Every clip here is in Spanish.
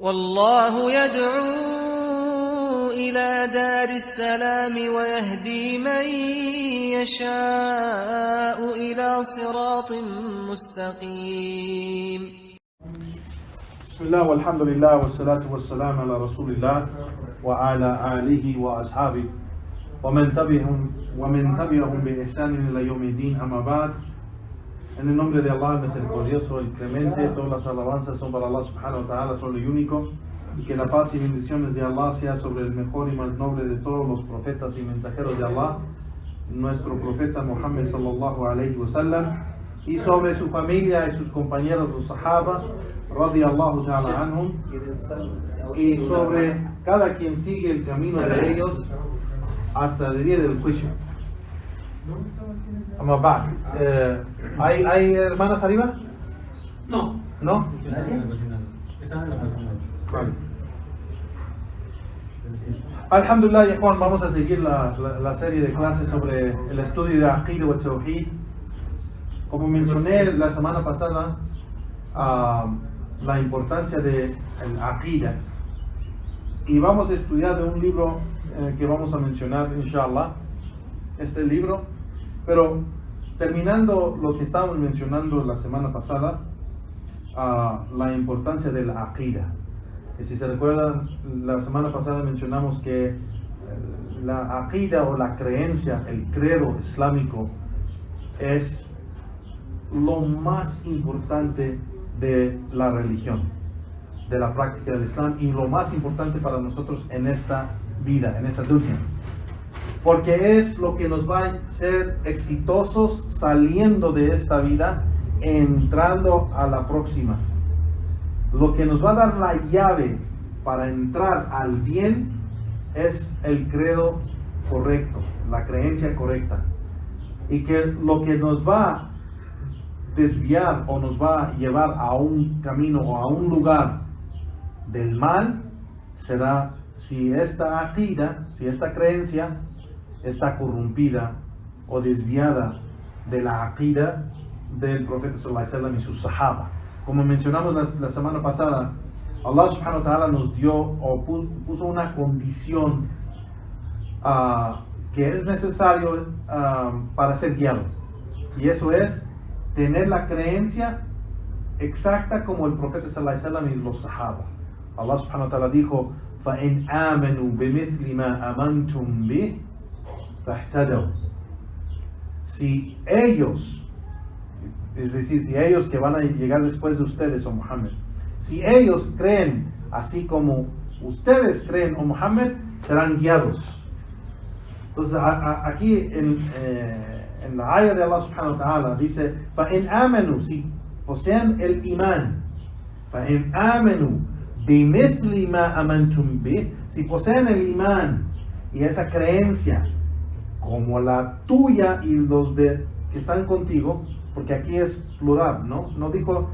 والله يدعو إلى دار السلام ويهدي من يشاء إلى صراط مستقيم. بسم الله والحمد لله والصلاة والسلام على رسول الله وعلى آله وأصحابه ومن تبعهم بإحسان إلى يوم الدين. أما بعد. En el nombre de Allah, el misericordioso, el clemente, todas las alabanzas son para Allah subhanahu wa ta'ala, solo el único, y que la paz y bendiciones de Allah sea sobre el mejor y más noble de todos los profetas y mensajeros de Allah, nuestro profeta Muhammad sallallahu alayhi wa sallam, y sobre su familia y sus compañeros, los sahaba, radiyallahu ta'ala anhum, y sobre cada quien sigue el camino de ellos hasta el día del juicio. Vamos back. ¿Hay hermanas arriba? No. ¿No? Vale. Alhamdulillah, ya Juan, vamos a seguir la serie de clases sobre el estudio de Aqida wa Tawhid. Como mencioné la semana pasada, la importancia de el Aqida. Y vamos a estudiar de un libro que vamos a mencionar, inshallah, este libro. Pero terminando lo que estábamos mencionando la semana pasada, la importancia de la Aqida. Que si se recuerdan, la semana pasada mencionamos que la Aqida o la creencia, el credo islámico, es lo más importante de la religión, de la práctica del Islam, y lo más importante para nosotros en esta vida, en esta dunya. Porque es lo que nos va a hacer exitosos saliendo de esta vida, entrando a la próxima. Lo que nos va a dar la llave para entrar al bien es el credo correcto, la creencia correcta. Y que lo que nos va a desviar o nos va a llevar a un camino o a un lugar del mal será si esta aqida, si esta creencia está corrompida o desviada de la aqida del profeta sallallahu alaihi wasallam y sus sahaba. Como mencionamos la semana pasada, Allah subhanahu wa ta'ala nos dio o puso una condición que es necesario para ser guiado, y eso es tener la creencia exacta como el profeta sallallahu alaihi wasallam y los sahaba. Allah subhanahu wa ta'ala dijo: فَإِنْ آمَنُوا بِمِثْلِ مَا آمَنْتُمْ بِهِ Si ellos, es decir, si ellos que van a llegar después de ustedes, o Muhammad, si ellos creen así como ustedes creen, o Muhammad, serán guiados. Entonces aquí en la ayah de Allah subhanahu wa ta'ala dice: فَإِنْ آمَنُوا, si poseen el imán, فَإِنْ آمَنُوا بِمِثْلِ مَا آمَنْتُمْ بِهِ, si poseen el imán y esa creencia como la tuya y los que están contigo, porque aquí es plural, no dijo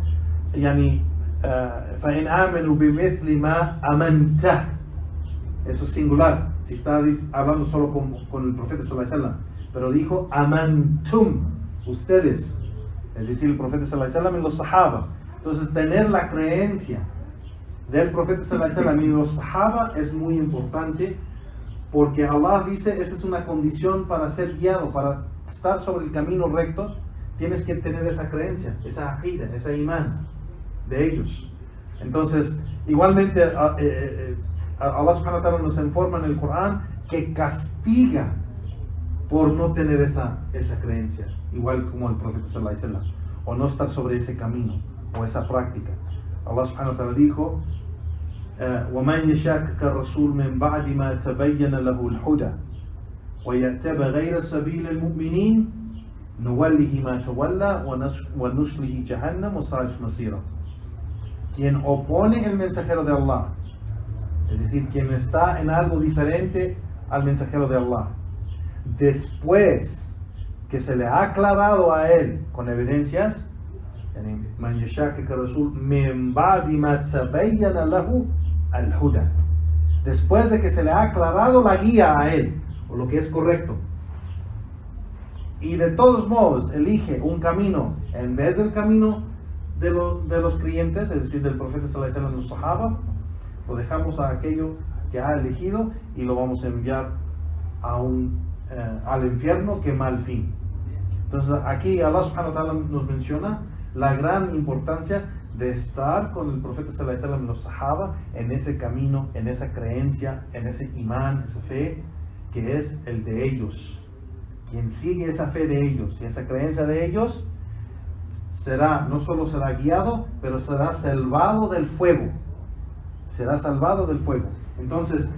yani فَإِنْ آمَنُوا بِمِثْلِ مَا آمَنْتَ, eso es singular, si está hablando solo con el profeta sallallahu alaihi wasallam, pero dijo amantum, ustedes, es decir, el profeta sallallahu alaihi wasallam y los sahaba. Entonces tener la creencia del profeta sallallahu alaihi wasallam y los sahaba es muy importante, porque Allah dice, esa es una condición para ser guiado, para estar sobre el camino recto, tienes que tener esa creencia, esa aqida, ese imán de ellos. Entonces, igualmente, Allah subhanahu wa ta'ala nos informa en el Corán que castiga por no tener esa creencia, igual como el profeta sallallahu alaihi wasallam, o no estar sobre ese camino, o esa práctica. Allah subhanahu wa ta'ala dijo: وَمَنْ يَشَاقِقِ الرَّسُولَ مِنْ بَعْدِ مَا تَبَيَّنَ لَهُ الْهُدَى وَيَتَّبِعْ غَيْرَ سَبِيلِ الْمُؤْمِنِينَ نُوَلِّهِ مَا تَوَلَّى وَنُصْلِهِ جَهَنَّمَ وَسَاءَتْ مَصِيرًا. Quien opone el mensajero de Allah, es decir, quien está en algo diferente al mensajero de Allah, después que se le ha aclarado a él con evidencias, من يشاقق الرسول من بعد ما تبين له الهدى, después de que se le ha aclarado la guía a él, o lo que es correcto, y de todos modos elige un camino en vez del camino de los creyentes, es decir, del profeta sallallahu alaihi wasallam y los sahaba, lo dejamos a aquello que ha elegido y lo vamos a enviar al infierno que mal fin. Entonces aquí Allah subhanahu wa ta'ala nos menciona la gran importancia de estar con el profeta sallallahu alaihi wasallam, los sahaba, en ese camino, en esa creencia, en ese imán, esa fe que es el de ellos. Quien sigue esa fe de ellos y esa creencia de ellos no solo será guiado, pero será salvado del fuego. Será salvado del fuego. Entonces,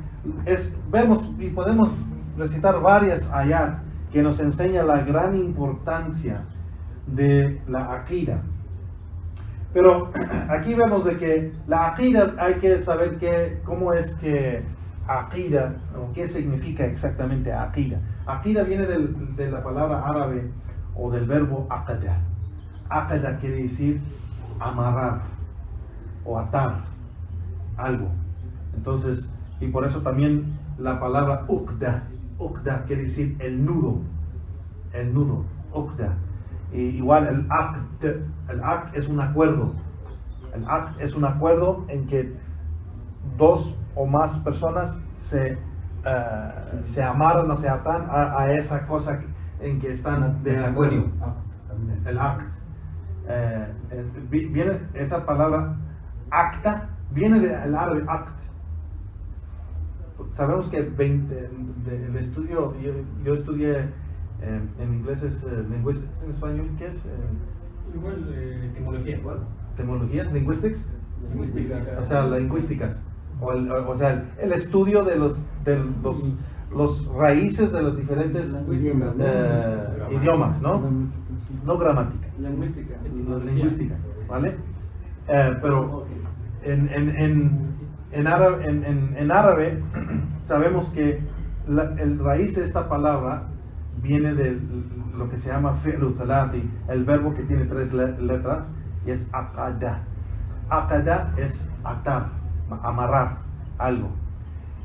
vemos y podemos recitar varias ayat que nos enseña la gran importancia de la aqida. Pero aquí vemos de que la aqida hay que saber cómo es que aqida, o qué significa exactamente aqida. Aqida viene de la palabra árabe o del verbo aqada. Aqada quiere decir amarrar o atar algo. Entonces, y por eso también la palabra uqda quiere decir el nudo, uqda. Y igual el aqd es un acuerdo. El aqd es un acuerdo en que dos o más personas se amarran o se atan a esa cosa en que están de acuerdo. El aqd. Viene esa palabra acta, viene del árabe aqd. Sabemos que el estudio, yo estudié en inglés es linguistics, en español ¿qué es? Igual, etimología, igual. ¿Etimología? ¿Linguistics? Lingüística. O sea, lingüísticas. O sea, el estudio de los raíces de los diferentes idiomas, ¿no? No gramática. Lingüística. Lingüística, ¿vale? Pero en árabe sabemos que el raíz de esta palabra viene de lo que se llama fi'lu thalati, el verbo que tiene 3 letras, y es aqada. Aqada es atar, amarrar algo.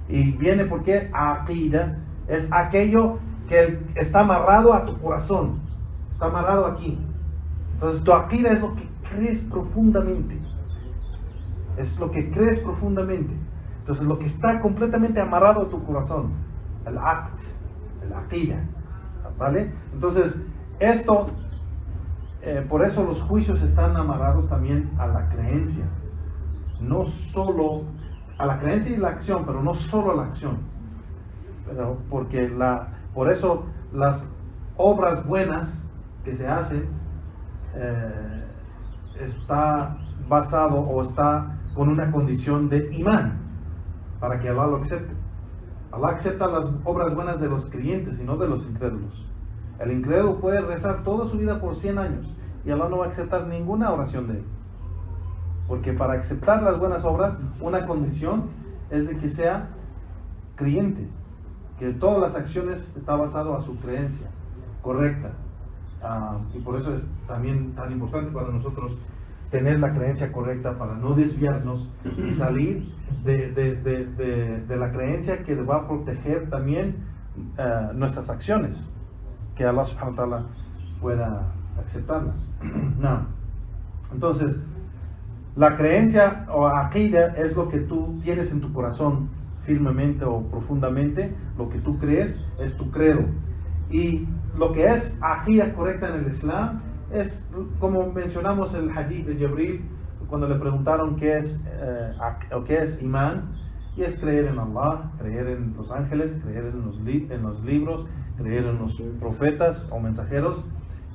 Y viene porque aqida es aquello que está amarrado a tu corazón, está amarrado aquí. Entonces tu aqida es lo que crees profundamente. Es lo que crees profundamente. Entonces lo que está completamente amarrado a tu corazón, el aqd, el aqida, ¿vale? Entonces esto, por eso los juicios están amarrados también a la creencia. No solo a la creencia y la acción, pero no solo a la acción. Pero por eso las obras buenas que se hacen está basado o está con una condición de imán para que Allah lo acepte. Allah acepta las obras buenas de los creyentes y no de los incrédulos. El incrédulo puede rezar toda su vida por 100 años y Allah no va a aceptar ninguna oración de él. Porque para aceptar las buenas obras, una condición es de que sea creyente, que todas las acciones está basado a su creencia correcta. Y por eso es también tan importante para nosotros tener la creencia correcta para no desviarnos y salir de la creencia que va a proteger también nuestras acciones, que Allah subhanahu wa ta'ala pueda aceptarlas. No. Entonces, la creencia o aqida es lo que tú tienes en tu corazón firmemente o profundamente, lo que tú crees es tu credo. Y lo que es aqida correcta en el Islam es, como mencionamos el hadith de Jibril, cuando le preguntaron qué es imán, y es creer en Allah, creer en los ángeles, creer en los libros, creer en los profetas o mensajeros,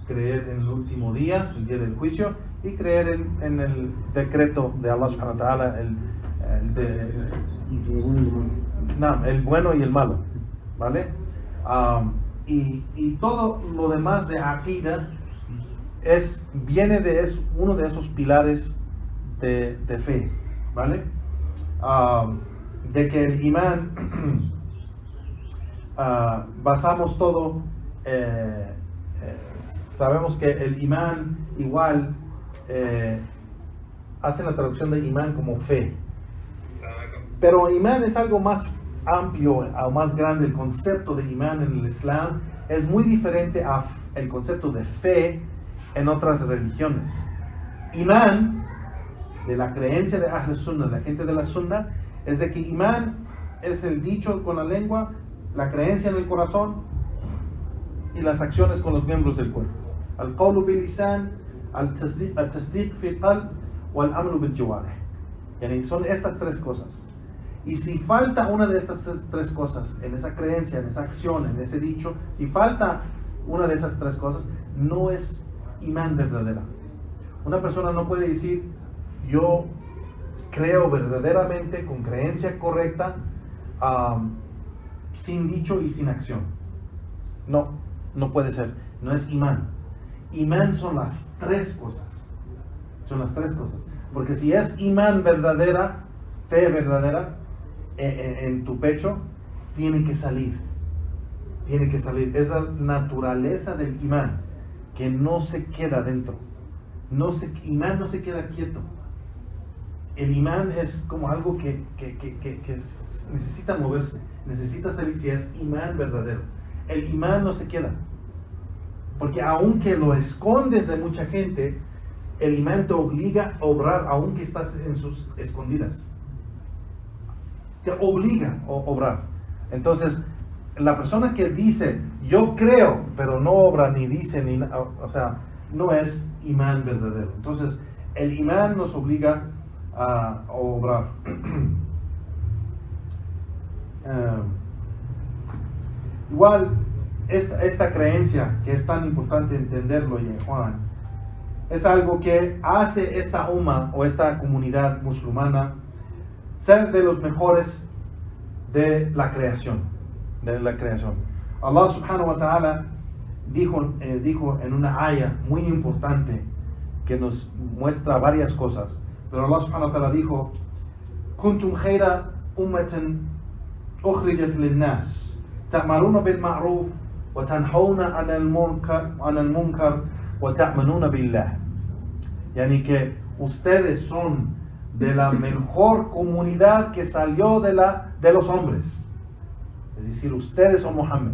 creer en el último día, el día del juicio, y creer en el decreto de Allah subhanahu wa ta'ala, el bueno y el malo, ¿vale? Y todo lo demás de aqida viene de uno de esos pilares de fe, ¿vale? De que el imán basamos todo, sabemos que el imán igual hacen la traducción de imán como fe, pero imán es algo más amplio o más grande. El concepto de imán en el Islam es muy diferente al concepto de fe en otras religiones. Imán de la creencia de Ahl Sunnah, la gente de la Sunnah, es de que imán es el dicho con la lengua, la creencia en el corazón y las acciones con los miembros del cuerpo. Al-qawlu bil-lisan, al-tasdiq fi qalb, wal-amlu bil-jawarih. Yani son estas tres cosas. Y si falta una de estas tres cosas, en esa creencia, en esa acción, en ese dicho, si falta una de esas tres cosas, no es imán verdadera. Una persona no puede decir, yo creo verdaderamente, con creencia correcta, sin dicho y sin acción. No puede ser. No es imán. Imán son las tres cosas. Son las tres cosas. Porque si es imán verdadera, fe verdadera, en tu pecho, tiene que salir. Tiene que salir. Es la naturaleza del imán, que no se queda dentro. Imán no se queda quieto. El imán es como algo que necesita moverse, necesita salir. Si es imán verdadero, el imán no se queda, porque aunque lo escondes de mucha gente, el imán te obliga a obrar aunque estás en sus escondidas, te obliga a obrar. Entonces la persona que dice yo creo pero no obra ni dice ni, o sea, no es imán verdadero. Entonces el imán nos obliga a obrar. Igual esta creencia, que es tan importante entenderlo, Juan, es algo que hace esta umma o esta comunidad musulmana ser de los mejores de la creación. Allah subhanahu wa ta'ala dijo en una aya muy importante que nos muestra varias cosas. Pero Allah subhanahu wa ta'ala dijo: Kuntum khayra ummatin ukhrijat lin-nas ta'maruna bil ma'ruf wa tanhauna 'anil munkar wa ta'minuna billah. Yani que ustedes son de la mejor comunidad que salió de los hombres. Es decir, ustedes son Muhammad.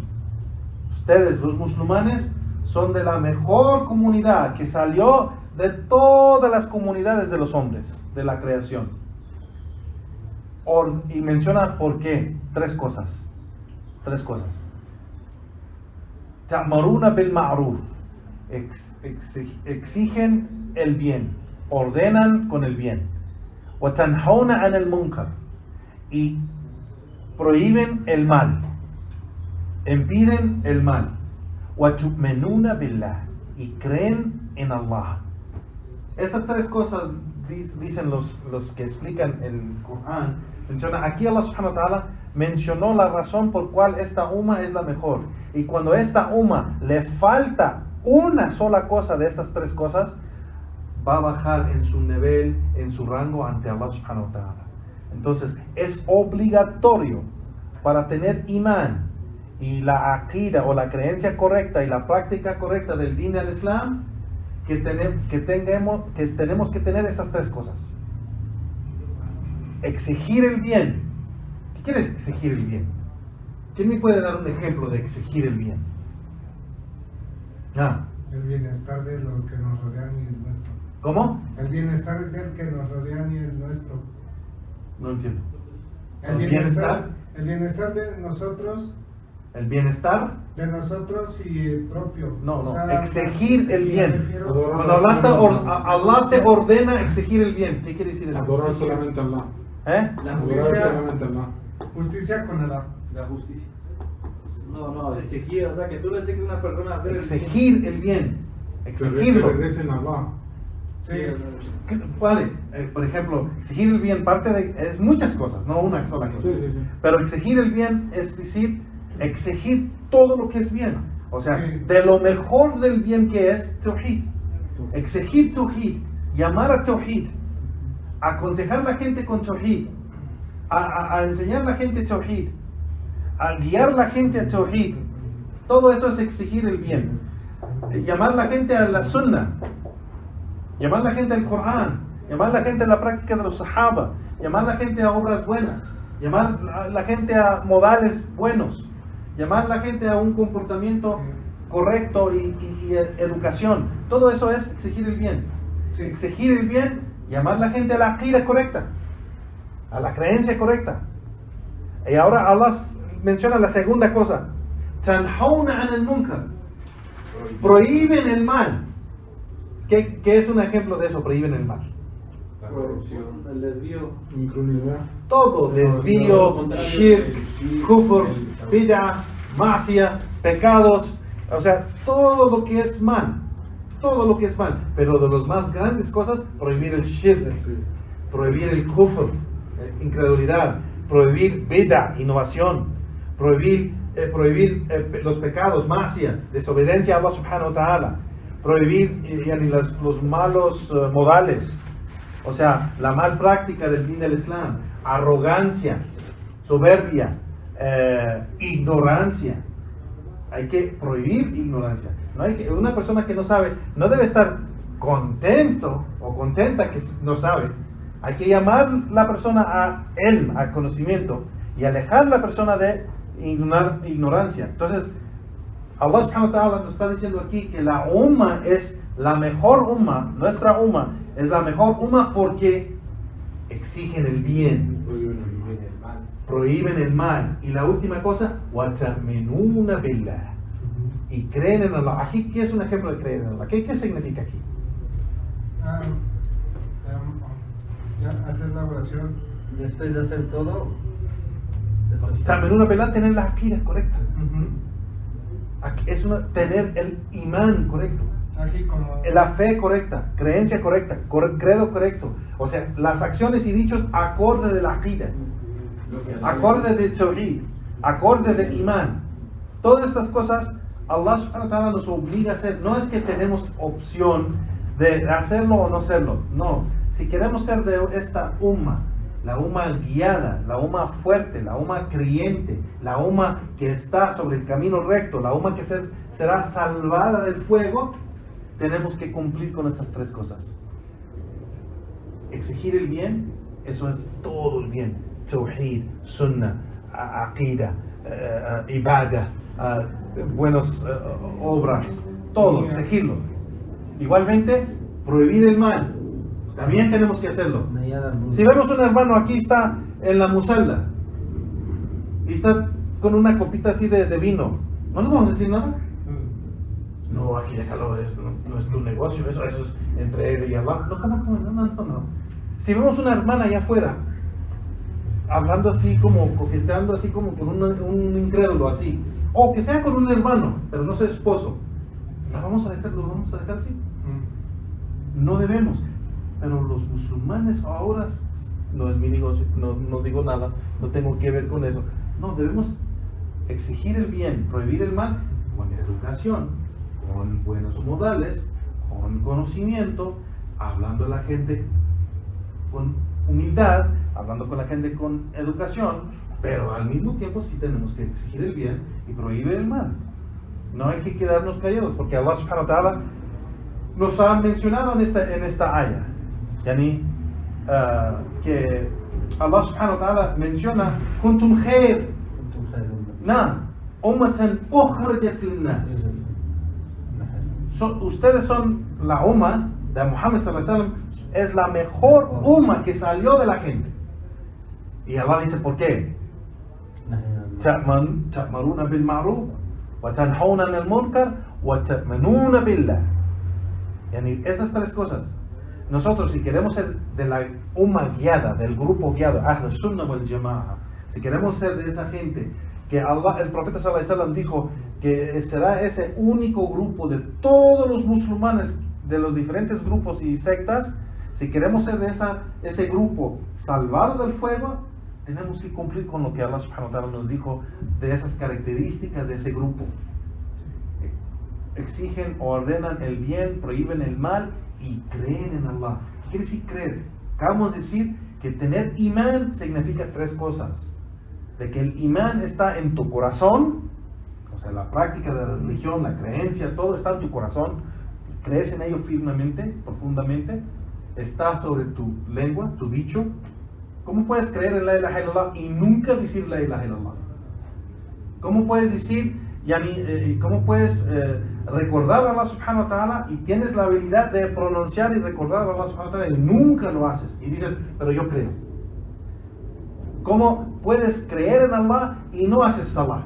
Ustedes, los musulmanes, son de la mejor comunidad que salió de todas las comunidades de los hombres, de la creación. Y menciona por qué. Tres cosas. Ta'maruna bil ma'ruf. Exigen el bien. Ordenan con el bien. Wa tanhauna 'anil munkar. Y prohíben el mal. Impiden el mal. Wa tu'minuna billah. Y creen en Allah. Estas tres cosas dicen los que explican el Corán. Menciona aquí Allah subhanahu wa ta'ala mencionó la razón por cual esta umma es la mejor. Y cuando esta umma le falta una sola cosa de estas tres cosas, va a bajar en su nivel, en su rango ante Allah subhanahu wa ta'ala. Entonces es obligatorio para tener imán y la aqida o la creencia correcta y la práctica correcta del din al Islam, que tenemos que tener esas tres cosas. Exigir el bien. ¿Qué quiere exigir el bien? ¿Quién me puede dar un ejemplo de exigir el bien? El bienestar de los que nos rodean y el nuestro. ¿Cómo? El bienestar del que nos rodean y el nuestro. No entiendo. El bienestar de nosotros. El bienestar De nosotros y el propio. No, O sea, exigir el bien. refiero- Cuando Allah te ordena exigir el bien, ¿qué quiere decir eso? Adorar solamente a Allah. La Adorar justicia. solamente a Allah. Justicia con Allah. La justicia. No, exigir, o sea, que tú le exiges a una persona a hacer el bien. Exigir el bien. Que Exigirlo. regresen a Allah. Sí. Vale, por ejemplo, exigir el bien es muchas cosas, no una sola cosa. Sí. Pero exigir el bien es decir, exigir todo lo que es bien. O sea, Sí. de lo mejor del bien que es Tawhid. Exigir Tawhid, llamar a Tawhid, aconsejar a la gente con Tawhid, a enseñar a la gente Tawhid, a guiar a la gente a Tawhid. Todo eso es exigir el bien. Llamar a la gente a la Sunnah, llamar a la gente al Corán, llamar a la gente a la práctica de los Sahaba, llamar a la gente a obras buenas, llamar a la gente a modales buenos, llamar a la gente a un comportamiento correcto y educación. Todo eso es exigir el bien. Sí. Exigir el bien llamar a la gente a la aqida correcta, a la creencia correcta. Y ahora Allah menciona la segunda cosa, tanhauna anil munkar, prohíben el mal. ¿Qué es un ejemplo de eso? Prohíben el mal. La corrupción, el desvío. Incrunidad. Todo, desvío, shirk, kufr, bid'ah, ma'siyah, pecados, o sea, todo lo que es mal, todo lo que es mal. Pero de las más grandes cosas, prohibir el shirk, prohibir el kufr, incredulidad, prohibir bid'ah, innovación, prohibir los pecados, ma'siyah, desobediencia a Allah subhanahu wa ta'ala, prohibir los malos modales, o sea, la mal práctica del din del Islam, arrogancia, soberbia, ignorancia. Hay que prohibir ignorancia. Una persona que no sabe no debe estar contento o contenta que no sabe. Hay que llamar a la persona a ilm, a conocimiento, y alejar a la persona de ignorancia. Entonces, Allah subhanahu wa ta'ala nos está diciendo aquí que la umma es la mejor umma, nuestra umma es la mejor umma porque exigen el bien, prohíben el mal. Y la última cosa, وَتَأْمِنُونَ بِاللَّهِ, y creen en Allah. Aquí, ¿qué es un ejemplo de creer en Allah? ¿Qué significa aquí? Ya hacer la oración. Después de hacer todo, تَأْمِنُونَ بِاللَّهِ, tener la aqida correcta. Ujú. Es tener el imán correcto, Aquí como la fe correcta, creencia correcta, credo correcto. O sea, las acciones y dichos acorde de la aqida, acorde de tawhid, acorde de imán. Todas estas cosas Allah subhanahu wa ta'ala nos obliga a hacer. No es que tenemos opción de hacerlo o no hacerlo. No, si queremos ser de esta umma, la umma guiada, la umma fuerte, la umma creyente, la umma que está sobre el camino recto, la umma que será salvada del fuego, tenemos que cumplir con estas tres cosas. Exigir el bien, eso es todo el bien. Tawhid, sunnah, aqida, ibadah, buenas obras, todo, exigirlo. Igualmente, prohibir el mal, también tenemos que hacerlo. Si vemos un hermano aquí está en la musalla y está con una copita así de vino, ¿no le vamos a decir nada? No, aquí déjalo, no es tu negocio, eso es entre él y Allah. No, ¿cómo? No. Si vemos una hermana allá afuera hablando así como, coqueteando así como con un incrédulo así, o que sea con un hermano, pero no sea esposo, ¿lo vamos a dejar así? No debemos. Pero los musulmanes ahora, no es mi negocio, no digo nada, no tengo que ver con eso. No, debemos exigir el bien, prohibir el mal, con educación, con buenos modales, con conocimiento, hablando a la gente con humildad, hablando con la gente con educación, pero al mismo tiempo sí tenemos que exigir el bien y prohibir el mal. No hay que quedarnos callados, porque Allah subhanahu wa ta'ala nos ha mencionado en esta ayah. Yani, que Allah subhanahu wa ta'ala menciona kuntum khair ummatan ukhrijat lin-nas. Ustedes son la umma de Muhammad sallallahu alaihi wasallam, es la mejor umma que salió de la gente. Y Allah dice, ¿por qué? ta'maruna bil ma'ruf wa tanhauna 'anil munkar wa ta'minuna billah. Yani, esas tres cosas. Nosotros, si queremos ser de la umma guiada, del grupo guiado, Ahl Sunnah wal Jama'a, si queremos ser de esa gente que Allah, el profeta sallallahu alaihi wasallam dijo que será ese único grupo de todos los musulmanes, de los diferentes grupos y sectas, si queremos ser de ese grupo salvado del fuego, tenemos que cumplir con lo que Allah subhanahu wa ta'ala nos dijo de esas características de ese grupo. Exigen o ordenan el bien, prohíben el mal y creen en Allah. ¿Qué quiere decir creer? Acabamos de decir que tener imán significa tres cosas. De que el imán está en tu corazón, o sea, la práctica de la religión, la creencia, todo está en tu corazón. Crees en ello firmemente, profundamente. Está sobre tu lengua, tu dicho. ¿Cómo puedes creer en la ilaha illallah y nunca decir la ilaha illallah? ¿Cómo puedes decir, cómo puedes recordar a Allah subhanahu wa ta'ala y tienes la habilidad de pronunciar y recordar a Allah subhanahu wa ta'ala y nunca lo haces. Y dices, pero yo creo. ¿Cómo puedes creer en Allah y no haces salah?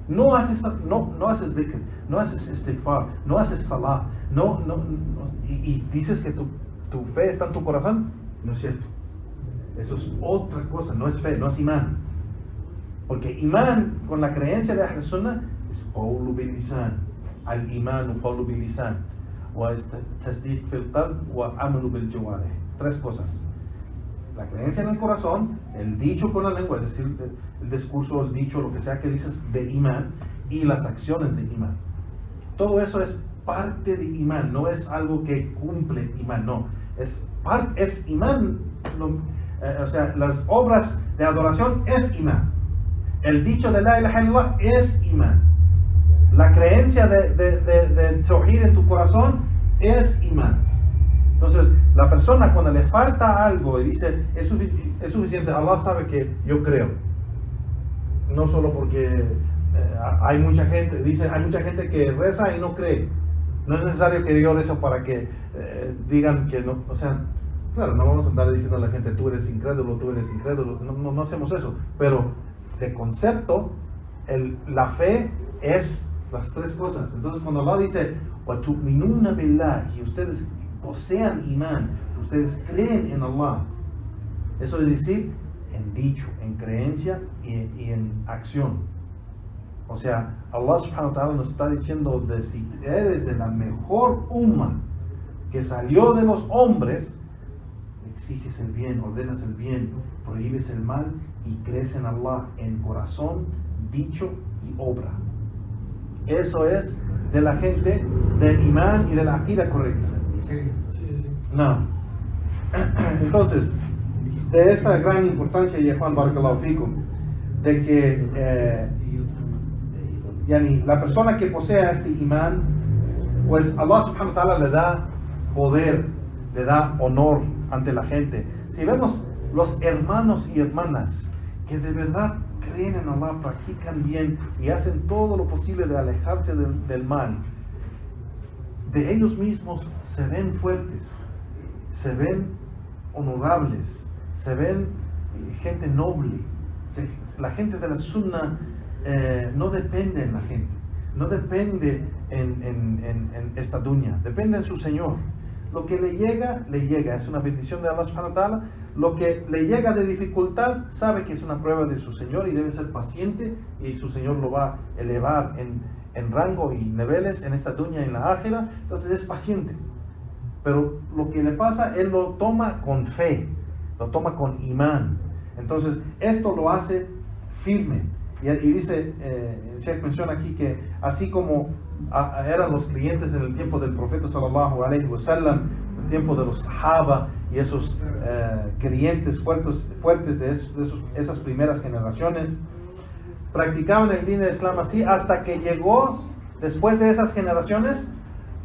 No haces dhikr, no haces istighfar, no haces salah, y dices que tu fe está en tu corazón. No es cierto. Eso es otra cosa, no es fe, no es imán. Porque imán con la creencia de Ahl Sunnah es qawlu bil lisan, al imanu qawlu bil lisan, wa tasdiq fil qalb wa amalu bil jawarih. Tres cosas: la creencia en el corazón, el dicho con la lengua, es decir, el discurso, el dicho, lo que sea que dices de imán, y las acciones de imán. Todo eso es parte de imán, no es algo que cumple imán, no. Es imán, o sea, las obras de adoración es imán. El dicho de la ilaha illallah es imán. La creencia de tawhid en tu corazón es imán. Entonces, la persona cuando le falta algo y dice, es suficiente, Allah sabe que yo creo. No solo porque hay mucha gente que reza y no cree. No es necesario que yo rece para que digan que no, o sea, claro, no vamos a andar diciendo a la gente, tú eres incrédulo, no hacemos eso, pero de concepto, la fe es las tres cosas. Entonces, cuando Allah dice, وَتُؤْمِنُونَ بِاللَّهِ, y ustedes posean imán, ustedes creen en Allah, eso es decir, en dicho, en creencia y en acción. O sea, Allah subhanahu wa ta'ala nos está diciendo de si eres de la mejor umma que salió de los hombres, exiges el bien, ordenas el bien, prohíbes el mal y crees en Allah en corazón, dicho y obra. Eso es de la gente del imán y de la aqida correcta. Sí. No. Entonces, de esta gran importancia, y Juan Barakallahu Fikum, de que la persona que posea este imán, pues Allah subhanahu wa ta'ala le da poder, le da honor ante la gente. Si vemos los hermanos y hermanas que de verdad creen en Allah, practican bien y hacen todo lo posible de alejarse del mal, de ellos mismos se ven fuertes, se ven honorables, se ven gente noble. La gente de la Sunnah no depende en la gente, no depende en esta dunya, depende en su Señor. Lo que le llega, es una bendición de Allah subhanahu wa ta'ala. Lo que le llega de dificultad, sabe que es una prueba de su Señor y debe ser paciente, y su Señor lo va a elevar en rango y niveles en esta dunya y en la ákhira. Entonces es paciente, pero lo que le pasa, él lo toma con fe, lo toma con imán. Entonces esto lo hace firme. Y dice, el Sheikh menciona aquí que así como eran los creyentes en el tiempo del profeta sallallahu alaihi wasallam, el tiempo de los sahaba y esos creyentes fuertes de esas primeras generaciones, practicaban el din del Islam así hasta que llegó, después de esas generaciones,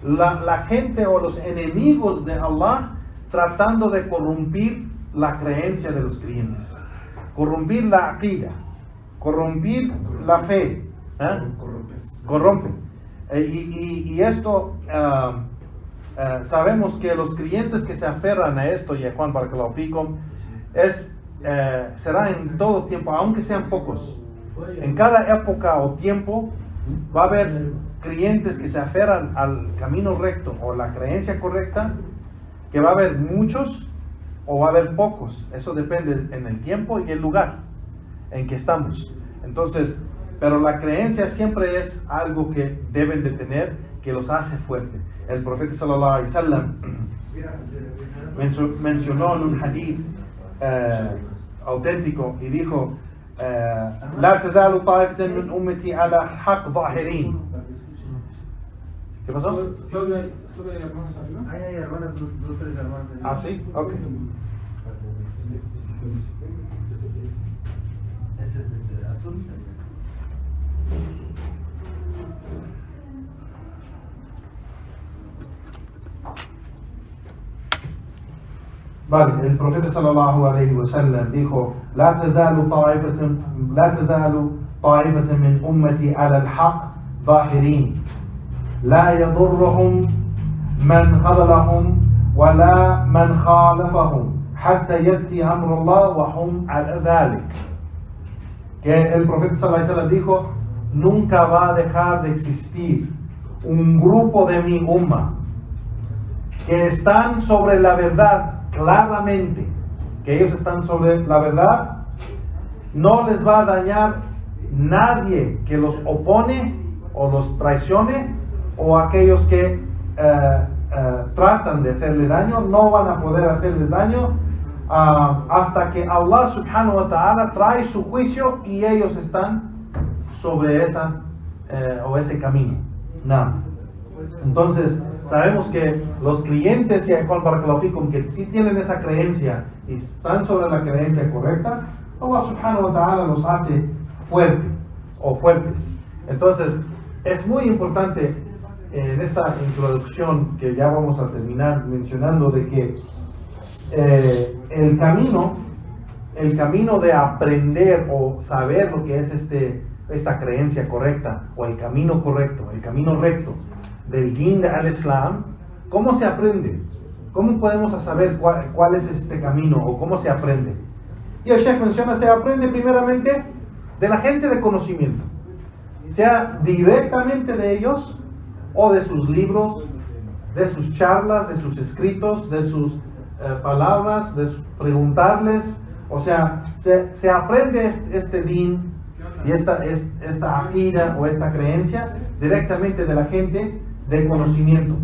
la gente o los enemigos de Allah tratando de corrompir la creencia de los creyentes, corrompir la aqida, corrompir la fe, corrompen. Y esto sabemos que los creyentes que se aferran a esto, y a Juan Barakallahu Fikum, será en todo tiempo, aunque sean pocos. En cada época o tiempo va a haber creyentes que se aferran al camino recto o la creencia correcta, que va a haber muchos o va a haber pocos. Eso depende en el tiempo y el lugar en que estamos. Entonces, pero la creencia siempre es algo que deben de tener, que los hace fuerte. El profeta sallallahu alaihi wasallam mencionó en un hadith auténtico y dijo: La tazalu ta'ifatan min ummati ala haqq zahirin. ¿Qué pasó? Solo hay hermanos arriba. Hay hermanas, dos, tres hermanas. Ah, sí, ok. Ese es desde azul. Vale, el profeta sallallahu alaihi wasallam dijo: La tazalu ta'ifatan min ummati ala al-haq ظاهرين لا يضرهم من خذلهم ولا من خالفهم حتى يأتي أمر الله وهم على ذلك. Que el profeta sallallahu alaihi wasallam dijo: nunca va a dejar de existir un grupo de mi umma que están sobre la verdad claramente, que ellos están sobre la verdad. No les va a dañar nadie que los opone o los traicione, o aquellos que tratan de hacerle daño, no van a poder hacerles daño hasta que Allah subhanahu wa ta'ala trae su juicio y ellos están sobre ese camino. No. Entonces sabemos que los creyentes, y que sí tienen esa creencia y están sobre la creencia correcta, Allah subhanahu wa ta'ala los hace fuertes. Entonces es muy importante en esta introducción, que ya vamos a terminar mencionando, de que el camino de aprender o saber lo que es esta creencia correcta, o el camino correcto, el camino recto del din al Islam, ¿cómo se aprende? ¿Cómo podemos saber cuál es este camino, o cómo se aprende? Y el Sheikh menciona: se aprende primeramente de la gente de conocimiento, sea directamente de ellos, o de sus libros, de sus charlas, de sus escritos, de sus palabras, de preguntarles. O sea, se aprende este din y esta aqida o esta creencia directamente de la gente de conocimiento.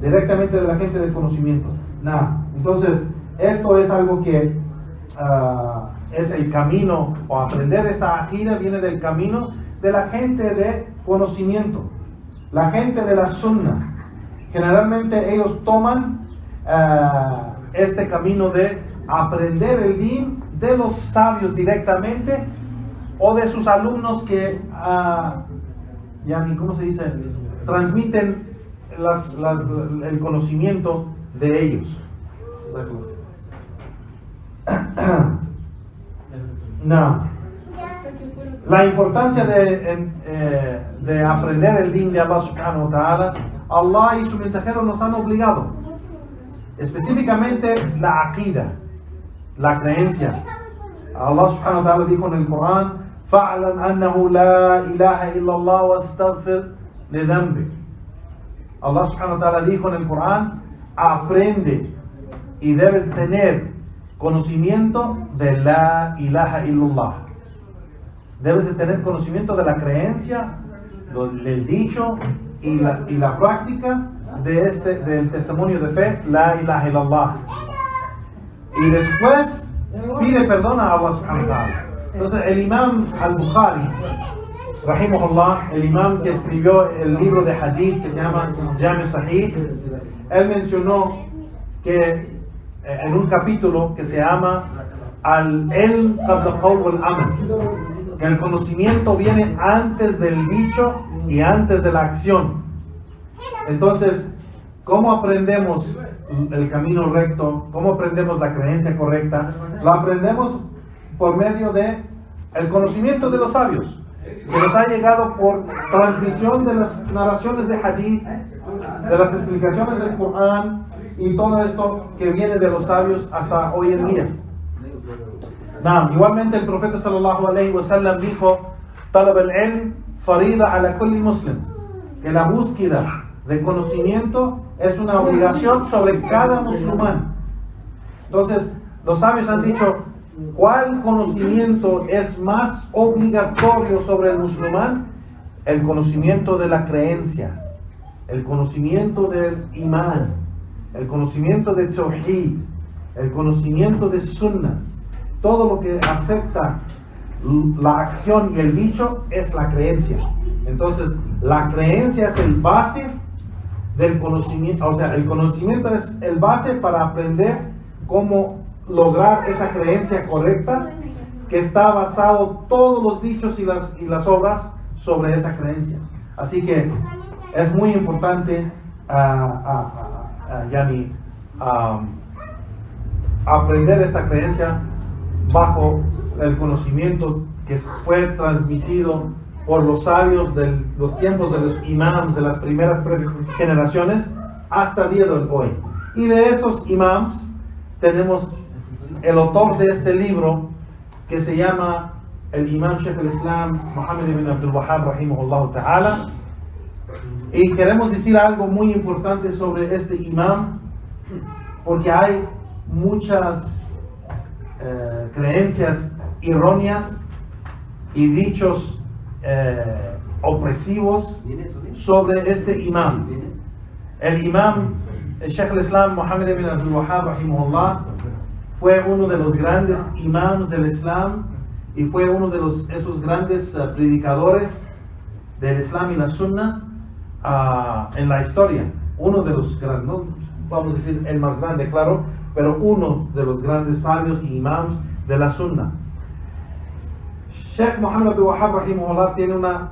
Directamente de la gente de conocimiento. Entonces, esto es algo que es el camino, o aprender esta aqida viene del camino de la gente de conocimiento, la gente de la sunna. Generalmente ellos toman este camino de aprender el din de los sabios directamente, o de sus alumnos que ¿cómo se dice? Transmiten el conocimiento de ellos. La importancia de aprender el din de Allah subhanahu wa ta'ala, Allah y su mensajero nos han obligado, específicamente la aqida, la creencia. Allah subhanahu wa ta'ala dijo en el Corán: fa'lam annahu la ilaha illallah wa astaghfir li dhanbik. Allah subhanahu wa ta'ala dijo en el Corán: aprende y debes tener conocimiento de la ilaha illallah. Debes de tener conocimiento de la creencia, del dicho y la práctica del testimonio de fe, la ilaha illallah. Y después pide perdón a Allah subhanahu wa ta'ala. Entonces el imam al-Bukhari, rahimahullah, el imam que escribió el libro de hadith que se llama Jami' Sahih, él mencionó que en un capítulo que se llama al-ilm qabla qawl wal-amal, que el conocimiento viene antes del dicho y antes de la acción. Entonces, ¿cómo aprendemos el camino recto? ¿Cómo aprendemos la creencia correcta? Lo aprendemos por medio de el conocimiento de los sabios, que nos ha llegado por transmisión de las narraciones de hadith, de las explicaciones del Corán, y todo esto que viene de los sabios hasta hoy en día. Igualmente el profeta sallallahu alaihi wasallam dijo: talab al-ilm farida ala kulli muslim, que la búsqueda de conocimiento es una obligación sobre cada musulmán. Entonces los sabios han dicho: ¿cuál conocimiento es más obligatorio sobre el musulmán? El conocimiento de la creencia, el conocimiento del imán, el conocimiento de tawhid, el conocimiento de sunnah. Todo lo que afecta la acción y el dicho es la creencia. Entonces la creencia es el base del conocimiento, o sea, el conocimiento es el base para aprender cómo lograr esa creencia correcta, que está basado todos los dichos y las obras sobre esa creencia. Así que es muy importante aprender esta creencia bajo el conocimiento que fue transmitido por los sabios de los tiempos de los imams de las primeras tres generaciones hasta el día de hoy. Y de esos imams tenemos el autor de este libro que se llama el imam Sheikh al-Islam Muhammad ibn Abdul Wahhab rahimahullah ta'ala. Y queremos decir algo muy importante sobre este imam, porque hay muchas creencias erróneas y dichos opresivos sobre este imam. El imam, el Sheikh al-Islam Muhammad ibn Abdul Wahhab rahimahullah, fue uno de los grandes imams del Islam y fue uno de esos grandes predicadores del Islam y la Sunna en la historia. Uno de los grandes, no vamos a decir el más grande, claro, pero uno de los grandes sabios y imams de la Sunna. Sheikh Muhammad Abdul Wahhab rahimahullah tiene una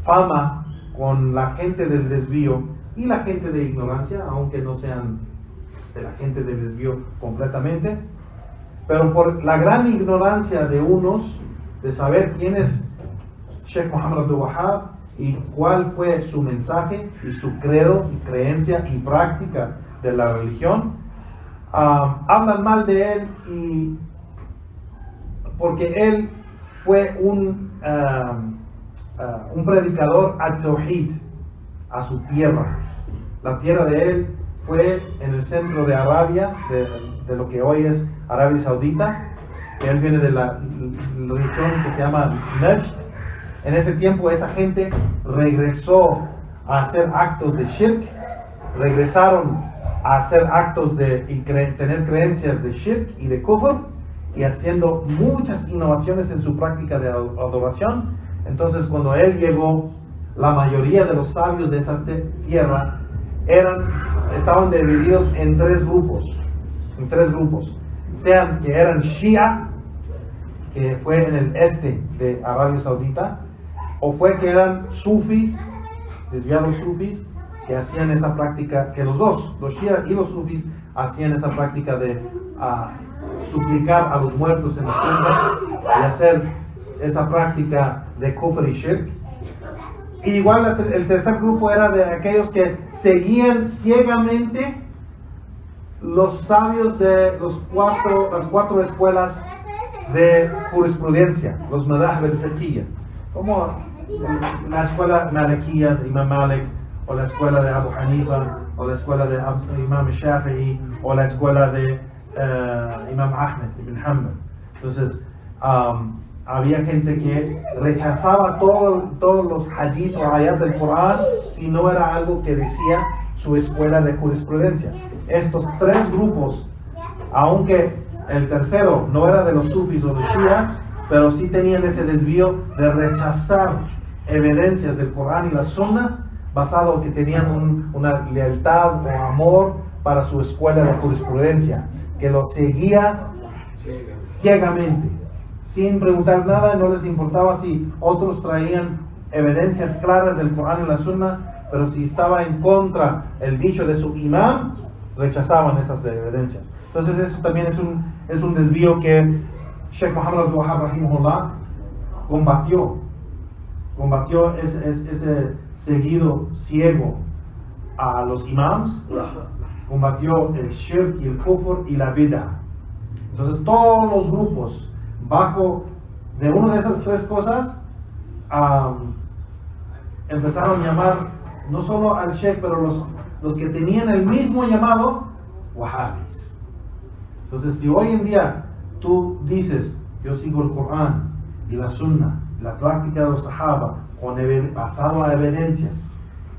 fama con la gente del desvío y la gente de ignorancia, aunque no sean de la gente del desvío completamente, pero por la gran ignorancia de unos de saber quién es Sheikh Muhammad Abdul Wahhab y cuál fue su mensaje y su credo y creencia y práctica de la religión, hablan mal de él, y porque él fue un predicador at-tawhid, a su tierra. La tierra de él fue en el centro de Arabia, de lo que hoy es Arabia Saudita. Él viene de la religión que se llama Najd. En ese tiempo esa gente regresó a hacer actos de shirk, regresaron a hacer actos y tener creencias de shirk y de kufr, y haciendo muchas innovaciones en su práctica de adoración. Entonces cuando él llegó, la mayoría de los sabios de esa tierra estaban divididos en tres grupos, sean que eran Shia, que fue en el este de Arabia Saudita, o fue que eran sufis, desviados sufis, que hacían esa práctica, que los dos, los Shia y los sufis, hacían esa práctica de suplicar a los muertos en las tumbas y hacer esa práctica de kufr y shirk. Y igual el tercer grupo era de aquellos que seguían ciegamente los sabios de las cuatro escuelas de jurisprudencia, los madhab al-fiqhiyya, como la escuela malikiya de Imam Malik, o la escuela de Abu Hanifa, o la escuela de Imam Shafi'i, o la escuela de Imam Ahmed ibn Hanbal. Entonces había gente que rechazaba todos los hadith o ayat del Corán si no era algo que decía su escuela de jurisprudencia. Estos tres grupos, aunque el tercero no era de los sufis o de shias, pero sí tenían ese desvío de rechazar evidencias del Corán y la Sunna, basado en que tenían una lealtad o amor para su escuela de jurisprudencia, que lo seguía ciegamente, sin preguntar nada. No les importaba si otros traían evidencias claras del Corán y la Sunna, pero si estaba en contra el dicho de su imam, rechazaban esas evidencias. Entonces eso también es un desvío que Sheikh Muhammad Abdul Wahhab rahimahullah combatió ese seguido ciego a los imams, combatió el shirk y el kufr y la bid'ah. Entonces todos los grupos bajo de una de esas tres cosas empezaron a llamar no solo al sheikh, pero los que tenían el mismo llamado, wahhabis. Entonces si hoy en día tú dices yo sigo el Corán y la Sunna, la práctica de los sahaba basado a evidencias,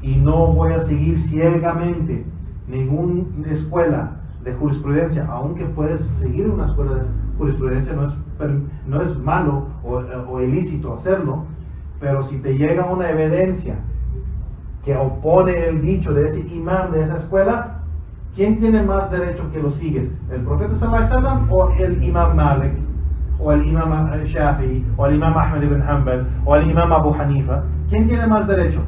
y no voy a seguir ciegamente ninguna escuela de jurisprudencia, aunque puedes seguir una escuela de jurisprudencia, no es malo o ilícito hacerlo, pero si te llega una evidencia que opone el dicho de ese imam de esa escuela, ¿quién tiene más derecho que lo sigues? ¿El profeta sallallahu alaihi wasallam o el imam Malik, o el imam Shafi'i, o el imam Ahmed ibn Hanbal, o el imam Abu Hanifa? ¿Quién tiene más derecho?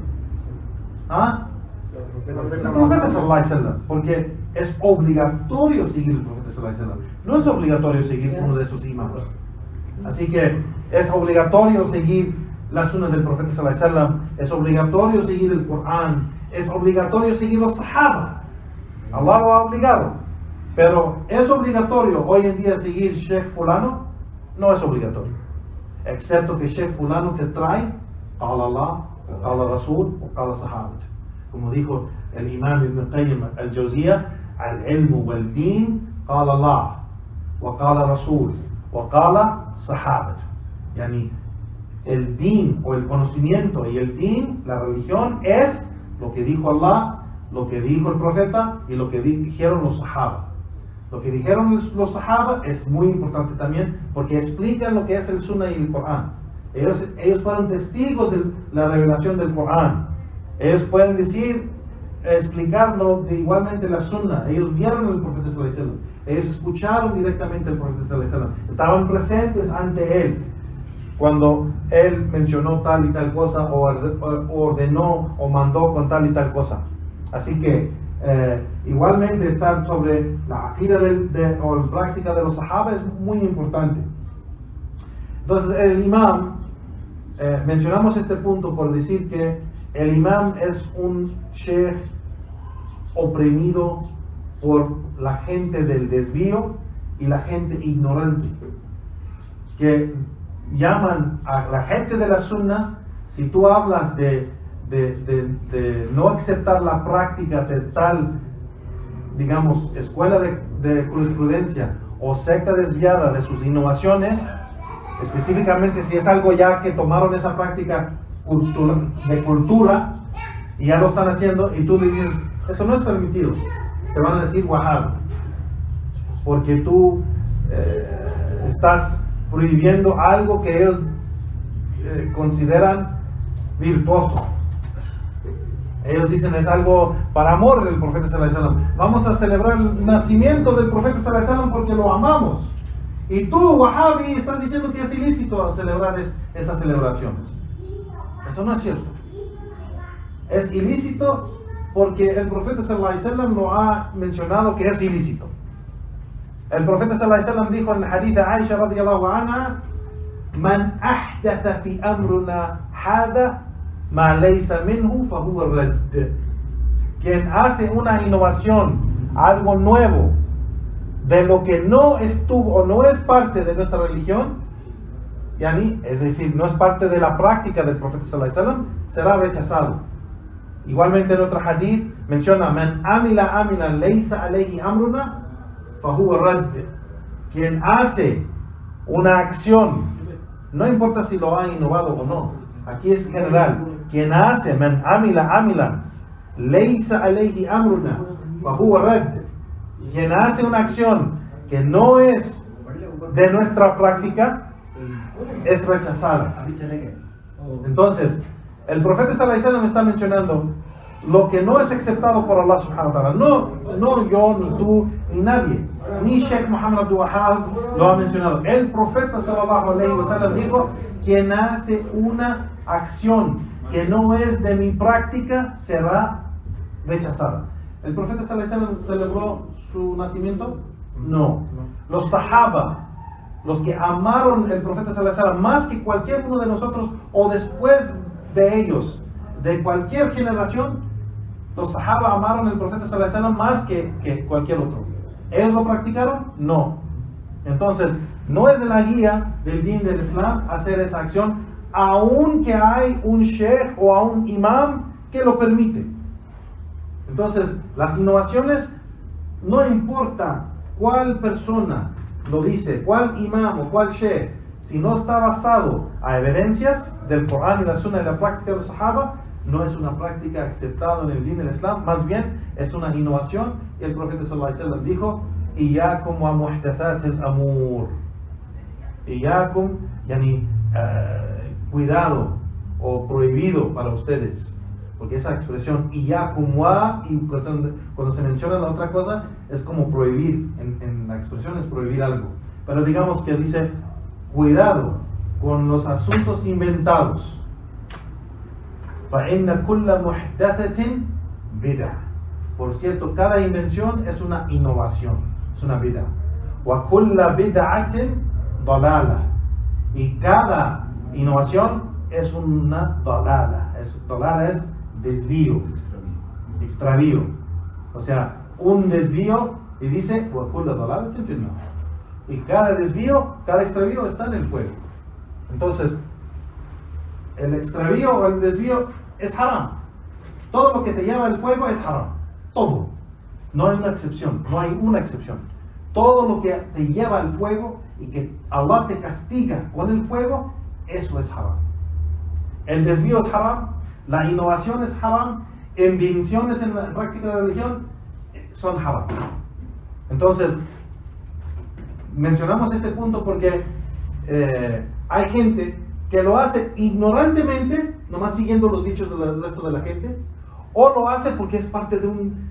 El profeta sallallahu alaihi wasallam, porque es obligatorio seguir el profeta sallallahu alaihi wasallam. No es obligatorio seguir uno de sus imams. Así que es obligatorio seguir la sunna del profeta sallallahu alaihi wasallam, es obligatorio seguir el Corán, es obligatorio seguir los sahaba. Allah lo ha obligado. Pero ¿es obligatorio hoy en día seguir Sheikh fulano? No es obligatorio. Excepto que Sheikh fulano te trae qala Allah, qala Rasul o qala Sahabat. Como dijo el imam Ibn Qayyim al-Jawziyya, al-ilmu wal-din qala Allah wa qala Rasul wa qala Sahabat. Yani el din o el conocimiento y el din, la religión, es lo que dijo Allah, lo que dijo el profeta y lo que dijeron los sahaba. Lo que dijeron los sahaba es muy importante también porque explican lo que es el sunnah y el Corán. Ellos fueron testigos de la revelación del Corán. Ellos pueden decir, explicarlo de igualmente la sunnah. Ellos vieron al profeta sallallahu alaihi wasallam. Ellos escucharon directamente al profeta sallallahu alaihi wasallam. Estaban presentes ante él cuando él mencionó tal y tal cosa o ordenó o mandó con tal y tal cosa. Así que igualmente estar sobre la aqida o la práctica de los sahaba es muy importante. Entonces el imam, mencionamos este punto por decir que el imam es un sheikh oprimido por la gente del desvío y la gente ignorante, que llaman a la gente de la sunna. Si tú hablas de no aceptar la práctica de tal, digamos, escuela de jurisprudencia o secta desviada de sus innovaciones, específicamente si es algo ya que tomaron esa práctica de cultura y ya lo están haciendo y tú dices, eso no es permitido, te van a decir wahhab, porque tú estás prohibiendo algo que ellos consideran virtuoso. Ellos dicen es algo para amor del profeta sallallahu alaihi wasallam. Vamos a celebrar el nacimiento del profeta sallallahu alaihi wasallam porque lo amamos. Y tú, Wahhabi, estás diciendo que es ilícito celebrar esas celebraciones. Eso no es cierto. Es ilícito porque el profeta sallallahu alaihi wasallam lo ha mencionado que es ilícito. El profeta sallallahu alaihi wasallam dijo en el hadith de Aisha radiyallahu anha: Man ahdatha fi amruna hada ma laysa minhu fa huwa radd. Quien hace una innovación, algo nuevo, de lo que no estuvo o no es parte de nuestra religión, es decir, no es parte de la práctica del profeta sallallahu alaihi wasallam, será rechazado. Igualmente en otro hadith menciona: Man amila amilan laysa alayhi amruna fa huwa radd. Quien hace una acción, no importa si lo ha innovado o no, aquí es general, quien hace man amila amilan laysa alayhi amruna fa huwa radd, quien hace una acción que no es de nuestra práctica, es rechazada. Entonces el profeta sallallahu alaihi wasallam está mencionando lo que no es aceptado por Allah subhanahu wa ta'ala. No yo, ni tú, ni nadie, ni Sheikh Muhammad Abdul Wahhab lo ha mencionado. El profeta sallallahu alaihi wasallam dijo: quien hace una acción que no es de mi práctica será rechazada. ¿El profeta sallallahu alaihi wasallam celebró su nacimiento? No. Los sahaba, los que amaron el profeta sallallahu alaihi wasallam más que cualquier uno de nosotros o después de ellos, de cualquier generación, los sahaba amaron el profeta sallallahu alaihi wasallam más que cualquier otro. ¿Ellos lo practicaron? No. Entonces, no es de la guía del din del Islam hacer esa acción, aunque hay un sheikh o a un imam que lo permite. Entonces, las innovaciones, no importa cuál persona lo dice, cuál imam o cuál sheikh, si no está basado a evidencias del Corán y la Sunna y la práctica de los sahaba, no es una práctica aceptada en el din del Islam, más bien es una innovación. Y el profeta sallallahu alaihi wasallam dijo: Iyakum wa muhdathat al-amur. Iyakum, cuidado o prohibido para ustedes. Porque esa expresión iyakum wa, y cuando se menciona la otra cosa, es como prohibir. En la expresión es prohibir algo. Pero digamos que dice: cuidado con los asuntos inventados. فَإِنَّ كُلَّ مُحْدَثَةٍ بِدْعَةٍ. Por cierto, cada invención es una innovación, es una bid'ah. وَكُلَّ بِدْعَةٍ ضَلَالَةٍ. Y cada innovación es una dalala. Dalala es desvío, extravío. O sea, un desvío, y dice, y cada desvío, cada extravío está en el fuego. Entonces, el extravío o el desvío es haram. Todo lo que te lleva al fuego es haram. Todo. No hay una excepción. No hay una excepción. Todo lo que te lleva al fuego y que Allah te castiga con el fuego, eso es haram. El desvío es haram. La innovación es haram. Invenciones en la práctica de la religión son haram. Entonces, mencionamos este punto porque hay gente que lo hace ignorantemente, nomás siguiendo los dichos del resto de la gente, o lo hace porque es parte de un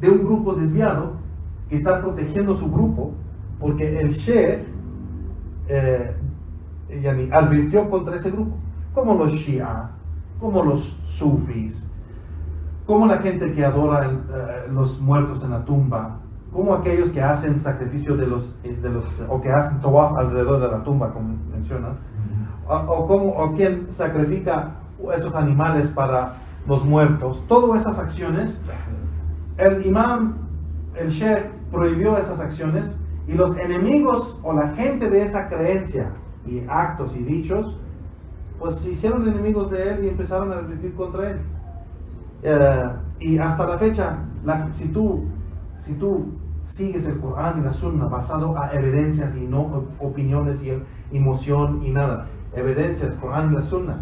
grupo desviado que está protegiendo su grupo, porque el Sheikh advirtió contra ese grupo, como los Shia, como los Sufis, como la gente que adora los muertos en la tumba, como aquellos que hacen sacrificio o que hacen tawaf alrededor de la tumba, como mencionas, o quien sacrifica esos animales para los muertos. Todas esas acciones, el imam, el sheikh, prohibió esas acciones, y los enemigos o la gente de esa creencia y actos y dichos, pues se hicieron enemigos de él y empezaron a advertir contra él. Y hasta la fecha, si tú sigues el Corán y la Sunna basado a evidencias y no opiniones y emoción y nada, evidencias, Corán y la Sunna,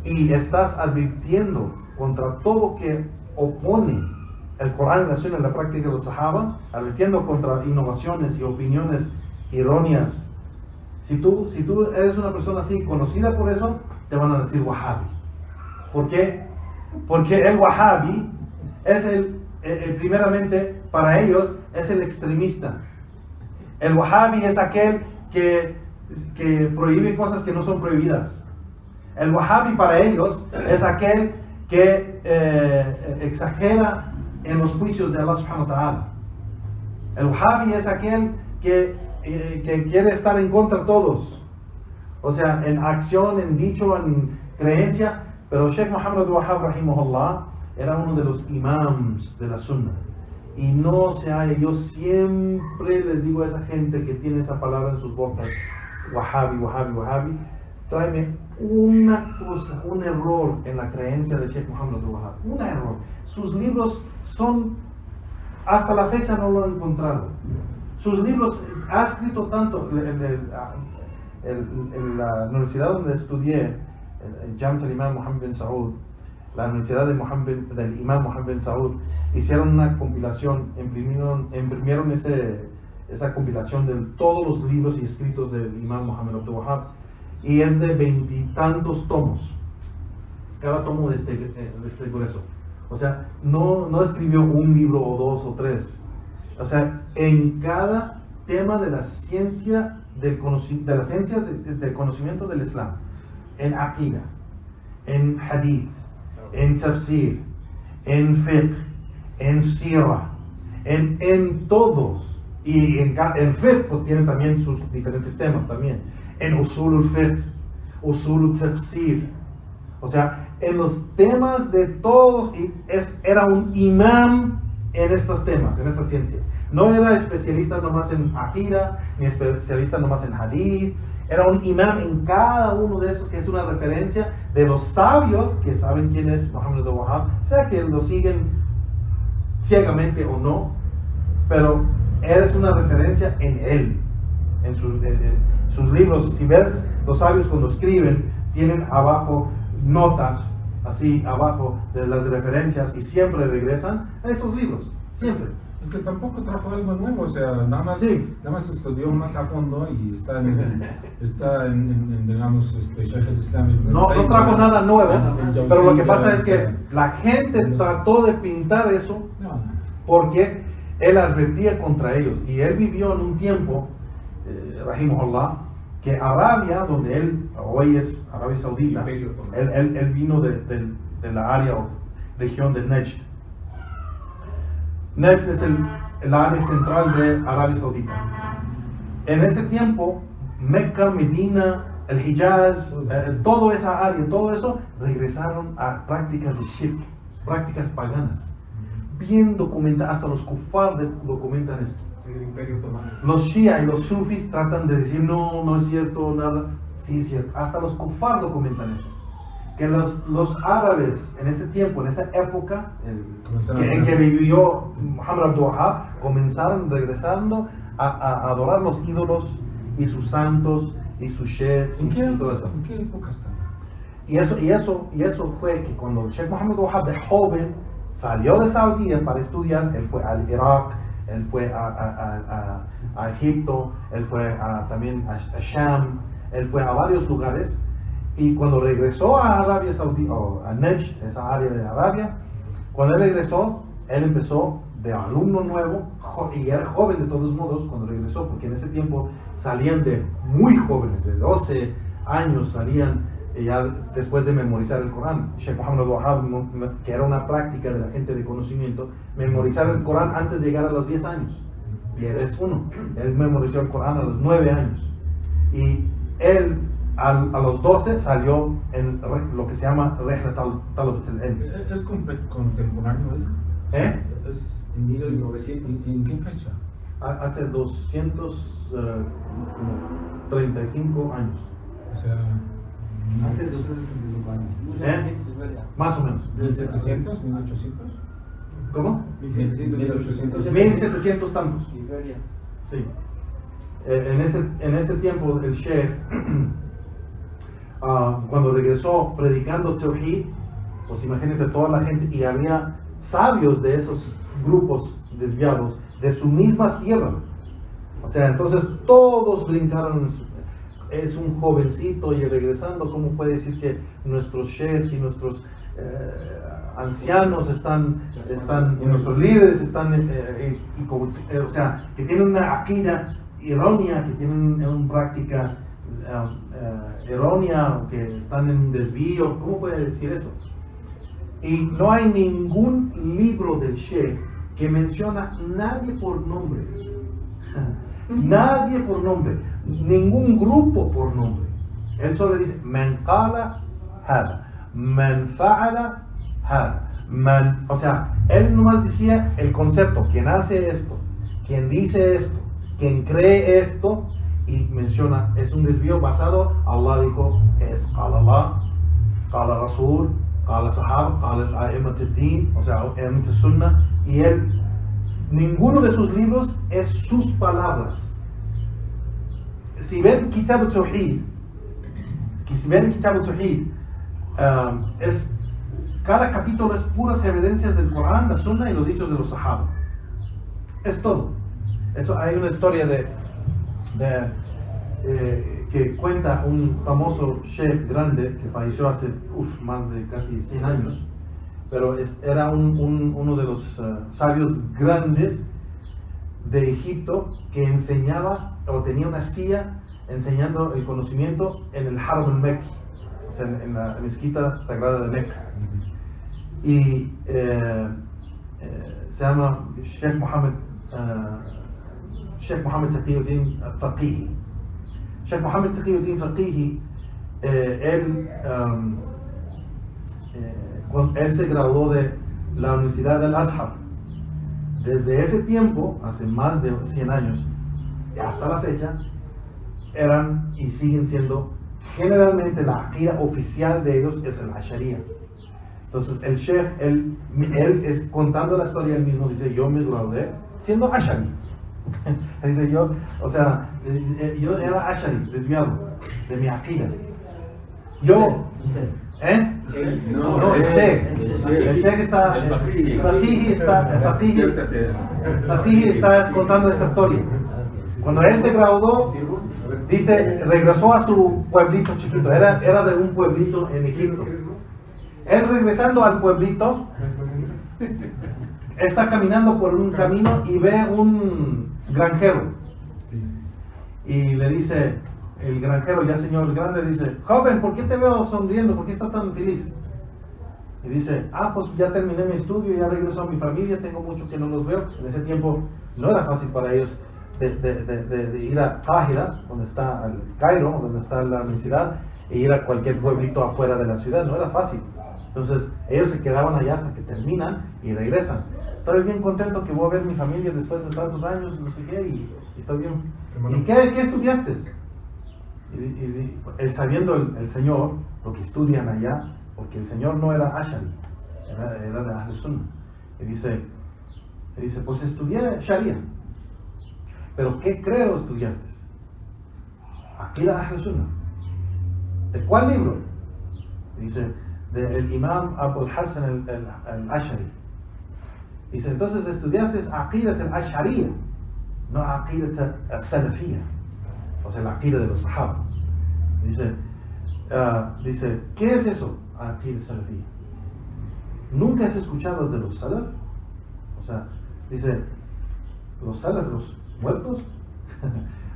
y estás advirtiendo contra todo que opone el Corán y la Sunna en la práctica de los Sahaba, advirtiendo contra innovaciones y opiniones erróneas, si tú eres una persona así, conocida por eso, te van a decir Wahhabi. ¿Por qué? Porque el Wahhabi es primeramente, para ellos, es el extremista. El Wahhabi es aquel que prohíbe cosas que no son prohibidas. El Wahhabi para ellos es aquel que exagera en los juicios de Allah subhanahu wa ta'ala. El Wahhabi es aquel que quiere estar en contra de todos. O sea, en acción, en dicho, en creencia. Pero Sheikh Muhammad Wahhab rahimahullah era uno de los imams de la Sunna. Y no se halla, yo siempre les digo a esa gente que tiene esa palabra en sus bocas, Wahhabi, Wahhabi, Wahhabi, tráeme una cosa, un error en la creencia de Sheikh Muhammad Wahhab. Un error. Sus libros son, hasta la fecha no lo han encontrado. Sus libros, ha escrito tanto, en la universidad donde estudié, el Jamiat al-Imam Muhammad bin Saud, la universidad del Imam Muhammad bin Saud, hicieron una compilación, imprimieron esa compilación de todos los libros y escritos del Imam Muhammad Abdul Wahhab, y es de 20 y tantos tomos, cada tomo de este grueso. O sea, no escribió un libro o dos o tres. O sea, en cada tema de la ciencia de las ciencias del conocimiento del Islam, en Aqida, en Hadith, en Tafsir, en Fiqh, en Sirah, en todos. Y en Fiqh pues tienen también sus diferentes temas también. En Usulul Fiqh, Usulul Tafsir. O sea, en los temas de todos, era un imam en estos temas, en estas ciencias. No era especialista nomás en Aqida, ni especialista nomás en Hadith. Era un imam en cada uno de esos, que es una referencia de los sabios que saben quién es Muhammad Abdul Wahhab, sea que lo siguen ciegamente o no, pero eres una referencia en él, en sus libros. Si ves, los sabios cuando escriben tienen abajo notas, así abajo de las referencias, y siempre regresan a esos libros, siempre. Es que tampoco trajo algo nuevo, o sea, nada más estudió más a fondo y está en digamos, Sheikh al-Islam. No trajo nada nuevo, pero lo que pasa es que la gente trató de pintar eso porque él advertía contra ellos, y él vivió en un tiempo, rahimahullah, que Arabia, donde él hoy es Arabia Saudita, él vino de la área o región de Najd. Najd es el área central de Arabia Saudita. En ese tiempo, Mecca, Medina el Hijaz, toda esa área, todo eso, regresaron a prácticas de shirk, prácticas paganas. Bien documentadas, hasta los kuffar documentan esto. El Imperio Otomano. Los Shia y los Sufis tratan de decir, no, no es cierto, nada. Sí, es cierto. Hasta los kuffar documentan eso. Que los árabes en ese tiempo, en esa época en que vivió Muhammad Abdul Wahhab, comenzaron regresando a adorar los ídolos y sus santos y sus sheikhs y todo eso. ¿En qué época está? Y eso fue que cuando el Sheikh Muhammad Abdul Wahhab de joven salió de Saudi para estudiar, él fue al Irak, él fue a Egipto, él fue también a Sham, él fue a varios lugares. Y cuando regresó a Arabia Saudí, o a Najd, esa área de Arabia, cuando él regresó, él empezó de alumno nuevo, y era joven de todos modos cuando regresó, porque en ese tiempo salían de muy jóvenes, de 12 años salían ya después de memorizar el Corán. Sheikh Muhammad Abdul Wahhab, que era una práctica de la gente de conocimiento, memorizar el Corán antes de llegar a los 10 años. Y él es uno. Él memorizó el Corán a los 9 años. Y él a los 12 salió en lo que se llama Rihlat al-Talabat al-Ilm. ¿Es contemporáneo él? ¿Es En 1900. ¿En qué fecha? Hace 235 años. O sea, Hace 275 años. Más o menos. 1700, 1800. ¿Cómo? 1700. 1700 tantos. Y feria. Sí. En ese tiempo el Sheikh, cuando regresó predicando Tawhid, pues imagínate toda la gente, y había sabios de esos grupos desviados de su misma tierra. O sea, entonces todos brincaron. Es un jovencito y regresando, ¿cómo puede decir que nuestros sheikhs y nuestros ancianos están y nuestros líderes están, o sea, que tienen una aqida errónea, que tienen una práctica errónea, que están en desvío? ¿Cómo puede decir eso? Y no hay ningún libro del Sheikh que menciona nadie por nombre. Nadie por nombre, ningún grupo por nombre. Él solo dice man qala hada, man fa'ala hada, man, o sea, él nomás decía el concepto, quien hace esto, quien dice esto, quien cree esto, y menciona, es un desvío basado, Allah dijo esto, qala Allah, qala Rasul, qala Sahaba, qala al-A'immat al-Din, o sea, A'immat al-Sunnah, y él, ninguno de sus libros es sus palabras. Si ven Kitab al-Tawhid, cada capítulo es puras evidencias del Corán, la Sunna y los dichos de los Sahaba. Es todo. Eso, hay una historia que cuenta un famoso sheikh grande que falleció hace más de casi 100 años. Pero era uno de los sabios grandes de Egipto que enseñaba o tenía una silla enseñando el conocimiento en el Haram al-Mekki, o sea, en la mezquita sagrada de Mecca. Y se llama Sheikh Muhammad Taqiyuddin Faqihi. Sheikh Muhammad Taqiyuddin Faqihi, él se graduó de la Universidad del Azhar. Desde ese tiempo, hace más de 100 años, hasta la fecha, eran y siguen siendo, generalmente la aqida oficial de ellos es el Ashariya. Entonces el Sheikh, él es contando la historia, él mismo dice, yo me gradué siendo Ashari. Dice yo, o sea, yo era Ashari, desviado de mi aqida. Yo, No, el Sheikh está, Faqihi está contando esta historia. Cuando él se graduó, dice, regresó a su pueblito chiquito, era de un pueblito en Egipto. Él regresando al pueblito, está caminando por un camino y ve un granjero. Y le dice, el granjero, ya señor grande, dice, joven, ¿por qué te veo sonriendo? ¿Por qué estás tan feliz? Y dice, pues ya terminé mi estudio, ya regreso a mi familia, tengo mucho que no los veo. En ese tiempo no era fácil para ellos de ir a Cáhira, donde está el Cairo, donde está la universidad, e ir a cualquier pueblito afuera de la ciudad. No era fácil. Entonces ellos se quedaban allá hasta que terminan y regresan. Estoy bien contento que voy a ver mi familia después de tantos años, no sé qué, y estoy bien. Hermano. ¿Y qué estudiaste? Él sabiendo el Señor lo que estudian allá, porque el Señor no era Ashari, era de Ahl Sunnah. Y dice, pues estudié Sharia. ¿Pero qué creo estudiaste? Aqida Ahl Sunnah. ¿De cuál libro? Y dice, del Imam Abul Hasan al-Ashari. Dice, entonces estudiaste Aqidat al-Ashariya, no Aqidat al-Salafiyya, o sea, la Aqida de los Sahaba. Dice, ¿qué es eso? Aqidat al-Salafiyya. ¿Nunca has escuchado de los Salaf? O sea, dice, los Salaf, los muertos,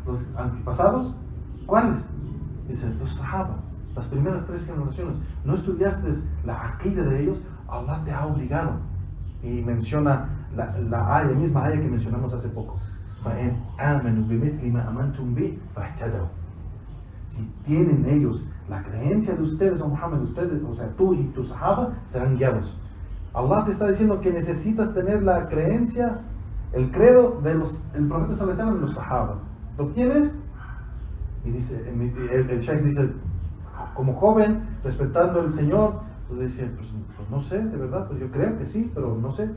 los antepasados, ¿cuáles? Dice, los Sahaba, las primeras 3 generaciones. ¿No estudiaste la Aqida de ellos? Allah te ha obligado. Y menciona la misma aya que mencionamos hace poco. فَإِنْ آمَنُوا بِمِثْلِ مَا أَمَنْتُمْ بِهِ فَاهْتَدَوْا. Si tienen ellos la creencia de ustedes, oh Muhammad, ustedes, o sea, tú y tu sahaba, serán guiados. Allah te está diciendo que necesitas tener la creencia, el credo del profeta sallallahu alaihi wasallam y los sahaba. ¿Lo tienes? Y dice, el Sheikh dice, como joven, respetando al Señor, pues dice, pues no sé, de verdad, pues yo creo que sí, pero no sé.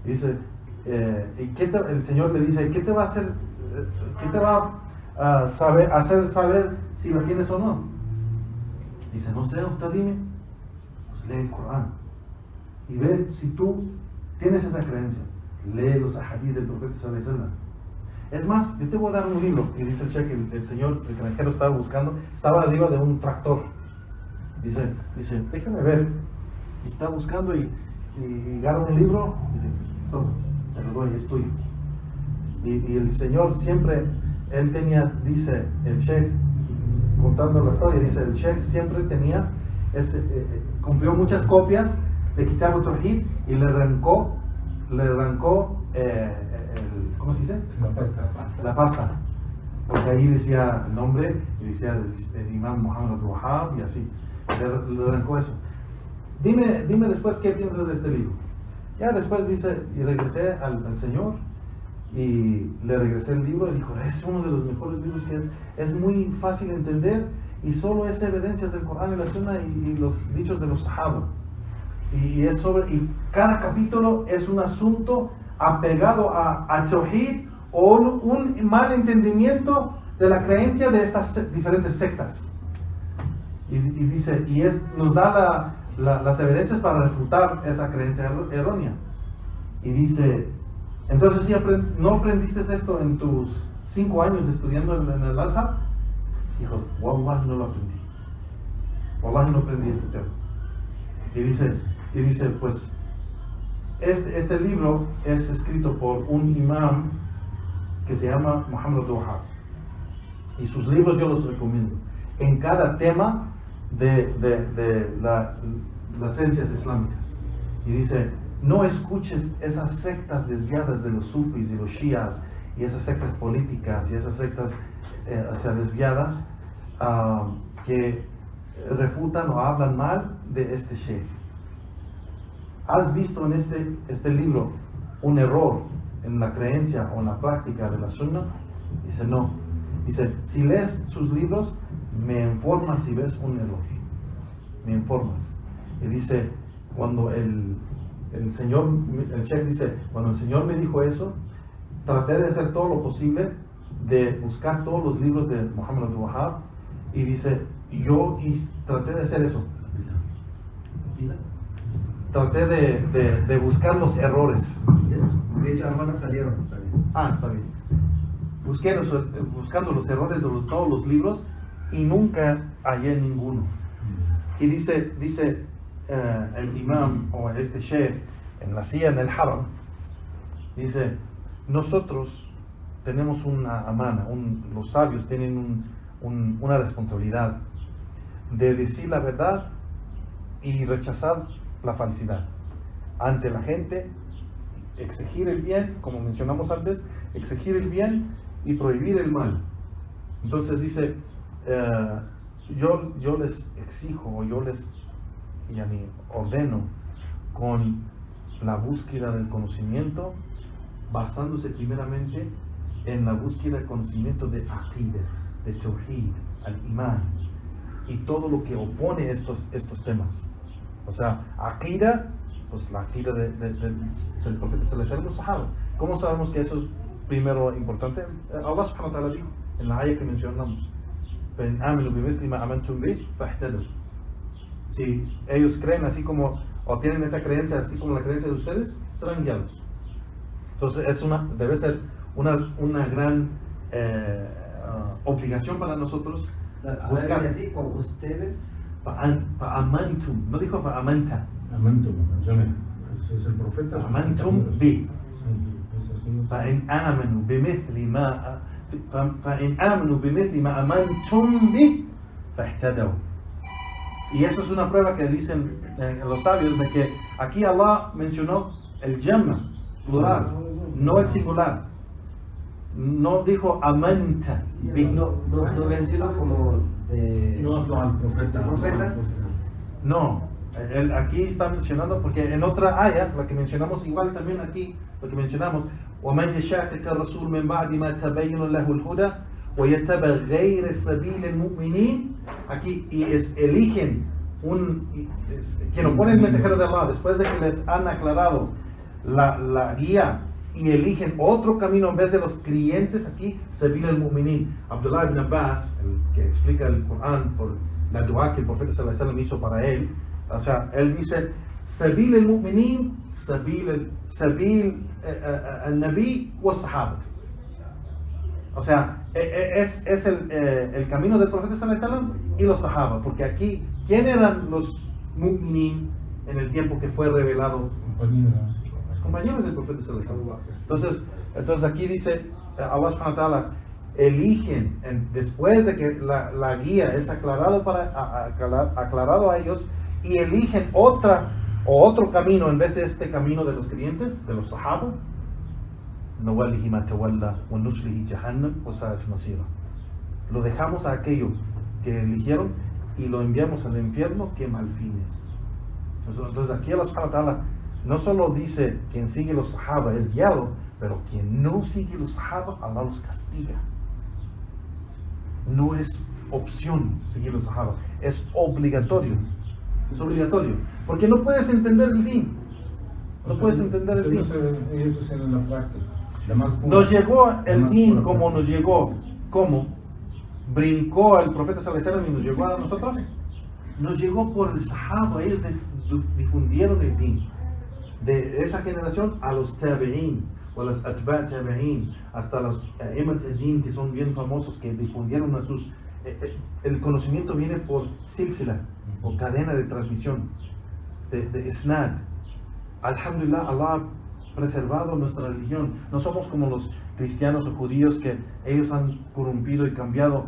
Y dice, el Señor le dice, ¿qué te va a hacer? ¿Qué te va a hacer saber si lo tienes o no? Dice, no sé, usted dime. Pues lee el Corán y ve si tú tienes esa creencia. Lee los ahadith del profeta sallallahu alaihi wasallam. Es más, yo te voy a dar un libro. Y dice el Sheikh, el señor, el extranjero estaba buscando, estaba arriba de un tractor. Dice, déjame ver. Y está buscando y agarra un libro. Dice, toma, te lo doy, es tuyo. Y el señor siempre, él tenía, dice el Sheikh, contando la historia, dice, el Sheikh siempre tenía, compró muchas copias de Kitab al-Tawhid y le arrancó ¿cómo se dice? La pasta. Porque ahí decía el nombre y decía el Imam Muhammad al-Wahhab y así. Le arrancó eso. Dime después qué piensas de este libro. Ya después dice, y regresé al Señor y le regresé el libro y dijo, es uno de los mejores libros que es muy fácil de entender y solo es evidencias del Corán y la Sunna y los dichos de los Sahaba. Y cada capítulo es un asunto apegado a Tawhid o un mal entendimiento de la creencia de estas diferentes sectas. Y dice, nos da las evidencias para refutar esa creencia errónea. Y dice, entonces si ¿no aprendiste esto en tus 5 años estudiando en el Azhar? Dijo, wallahi no lo aprendí. Wallahi no aprendí este tema. Y dice, pues, este libro es escrito por un imam que se llama Muhammad al-Wahhab. Y sus libros yo los recomiendo. En cada tema de las ciencias islámicas. Y dice, no escuches esas sectas desviadas de los sufis y los shias, y esas sectas políticas y esas sectas desviadas que refutan o hablan mal de este sheikh. ¿Has visto en este libro un error en la creencia o en la práctica de la Sunna? Dice, no. Dice, si lees sus libros, me informas si ves un error. Me informas. Y dice, cuando el Sheikh dice, cuando el Señor me dijo eso, traté de hacer todo lo posible, de buscar todos los libros de Muhammad al-Wahhab, y dice, traté de hacer eso. Traté de buscar los errores. De hecho, hermanas salieron. Está bien. Buscando los errores de todos los libros y nunca hallé ninguno. Y dice el imam o este sheikh nacía en el Haram. Dice, nosotros tenemos una amana, los sabios tienen una responsabilidad de decir la verdad y rechazar la falsedad ante la gente, exigir el bien, como mencionamos antes, exigir el bien y prohibir el mal. Entonces dice, yo les exijo, o yo les ordeno con la búsqueda del conocimiento, basándose primeramente en la búsqueda del conocimiento de Aqidah, de Tawhid, al-Iman, y todo lo que opone estos temas. O sea, Aqidah, pues la Aqidah del profeta sallallahu alaihi wasallam, los sahaba. ¿Cómo sabemos que eso es primero importante? Allah subhanahu wa ta'ala dijo en la ayah que mencionamos, فَإِنْ آمِنُوا بِمِثْلِ مَا آمَنْتُمْ بِهِ فَاهْتَدَوْا. Si ellos creen así como, o tienen esa creencia así como la creencia de ustedes, serán guiados. Entonces debe ser una gran obligación para nosotros buscar. Así como ustedes. Fa'amantum, no dijo fa'amanta. Amantum, ese es el profeta. Fa'amantum bi. Es así, no sé. فإن آمنوا بمثل ما آمنتم به فاهتدوا. Y eso es una prueba que dicen los sabios de que aquí Allah mencionó el jamma, plural, no el singular. No dijo amanta. No mencionó como de. No habló al profeta. ¿Profetas? No, él aquí está mencionando porque en otra ayah, la que mencionamos igual también aquí, lo que mencionamos, وَمَنْ يَشَاقِقَ الرَّسُولُ مِنْ بَعْدِ مَا تَبَيَّنَ لَهُ الْهُدَى وَيَتَّبِعْ غَيْرَ سَبِيلِ الْمُؤْمِنِينَ. Aquí eligen quien opone el mensajero de Allah después de que les han aclarado la guía y eligen otro camino en vez de los creyentes. Aquí Sabil al-Mu'minin. Abdullah ibn Abbas, el que explica el Corán por la dua que el profeta sallallahu alaihi wasallam hizo para él, o sea, él dice Sabil al-Mu'minin, Sabil al-Nabi wa Sahaba. O sea, es el camino del profeta sallallahu alaihi wasallam y los Sahaba, porque aquí, ¿quién eran los Mu'minin en el tiempo que fue revelado? Los compañeros del profeta sallallahu alaihi wasallam. Entonces aquí dice Allah subhanahu wa ta'ala, eligen después de que la guía es aclarado a ellos, y eligen otro camino en vez de este camino de los creyentes, de los Sahaba. نوله ما تولى ونصله جهنم وساءت مصيرا. Lo dejamos a aquello que eligieron y lo enviamos al infierno, que mal fines. Entonces aquí Allah subhanahu wa ta'ala no solo dice quien sigue los sahaba es guiado, pero quien no sigue los sahaba, Allah los castiga. No es opción seguir los sahaba, es obligatorio. Es obligatorio, porque no puedes entender el din. No puedes entender el din. Ellos hacen en la práctica. La más pura, Nos llegó el din pura, como nos llegó. ¿Cómo? Brincó el profeta sallallahu alaihi wasallam y nos llegó a nosotros. Nos llegó por el sahaba. Ellos difundieron el din. De esa generación a los tabi'in, o a los atba' tabi'in, hasta los imam al-din, que son bien famosos, que difundieron a sus... el conocimiento viene por silsila, o cadena de transmisión, de isnad. Alhamdulillah, Allah ha preservado nuestra religión. No somos como los cristianos o judíos que ellos han corrompido y cambiado.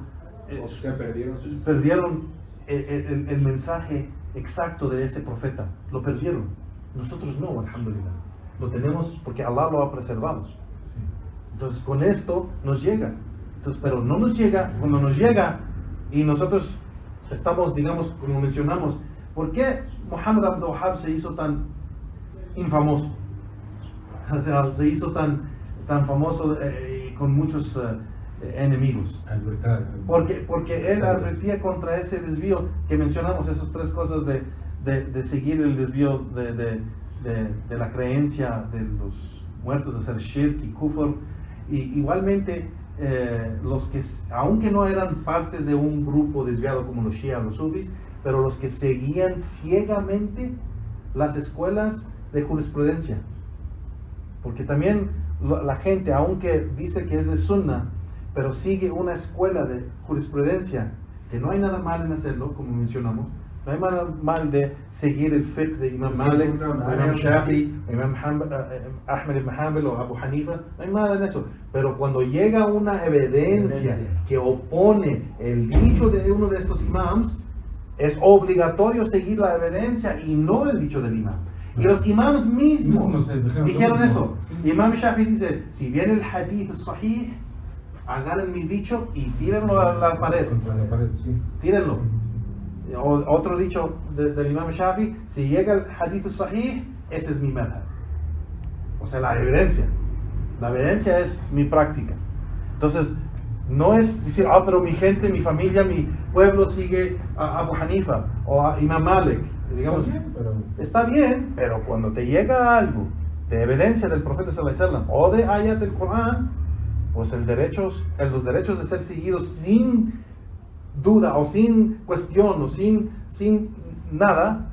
Perdieron el mensaje exacto de ese profeta. Lo perdieron. Nosotros no, alhamdulillah. Lo tenemos porque Allah lo ha preservado. Entonces con esto nos llega. Entonces, pero no nos llega, cuando nos llega y nosotros estamos, digamos, como mencionamos, ¿por qué Muhammad Abdul Wahhab se hizo tan infamoso? O sea, se hizo tan famoso con muchos enemigos. Porque él advertía contra ese desvío que mencionamos, esas tres cosas de seguir el desvío de la creencia de los muertos, de hacer shirk y kufr. Y igualmente los que, aunque no eran partes de un grupo desviado como los shia o los sufis, pero los que seguían ciegamente las escuelas de jurisprudencia. Porque también la gente, aunque dice que es de Sunna, pero sigue una escuela de jurisprudencia, que no hay nada mal en hacerlo, como mencionamos. No hay nada mal de seguir el fiqh de Imam Malik, Imam Shafi, Imam Ahmed ibn Hanbal o Abu Hanifa. No hay nada en eso. Pero cuando llega una evidencia que opone el dicho de uno de estos imams, es obligatorio seguir la evidencia y no el dicho del imam. Y los imams mismos Mismos dijeron dijeron lo mismo. eso. Sí. Imam Shafi dice, si viene el hadith sahih, agarren mi dicho y tírenlo a la pared. Contra la pared, sí. Tírenlo. Otro dicho del Imam Shafi, si llega el hadith sahih, ese es mi madhab. O sea, la evidencia. La evidencia es mi práctica. Entonces, no es decir, pero mi gente, mi familia, mi pueblo sigue a Abu Hanifa o a Imam Malik. Digamos, está bien, pero cuando te llega algo de evidencia del profeta sallallahu alaihi wasallam o de ayat del Corán, pues los derechos de ser seguidos sin duda o sin cuestión o sin nada,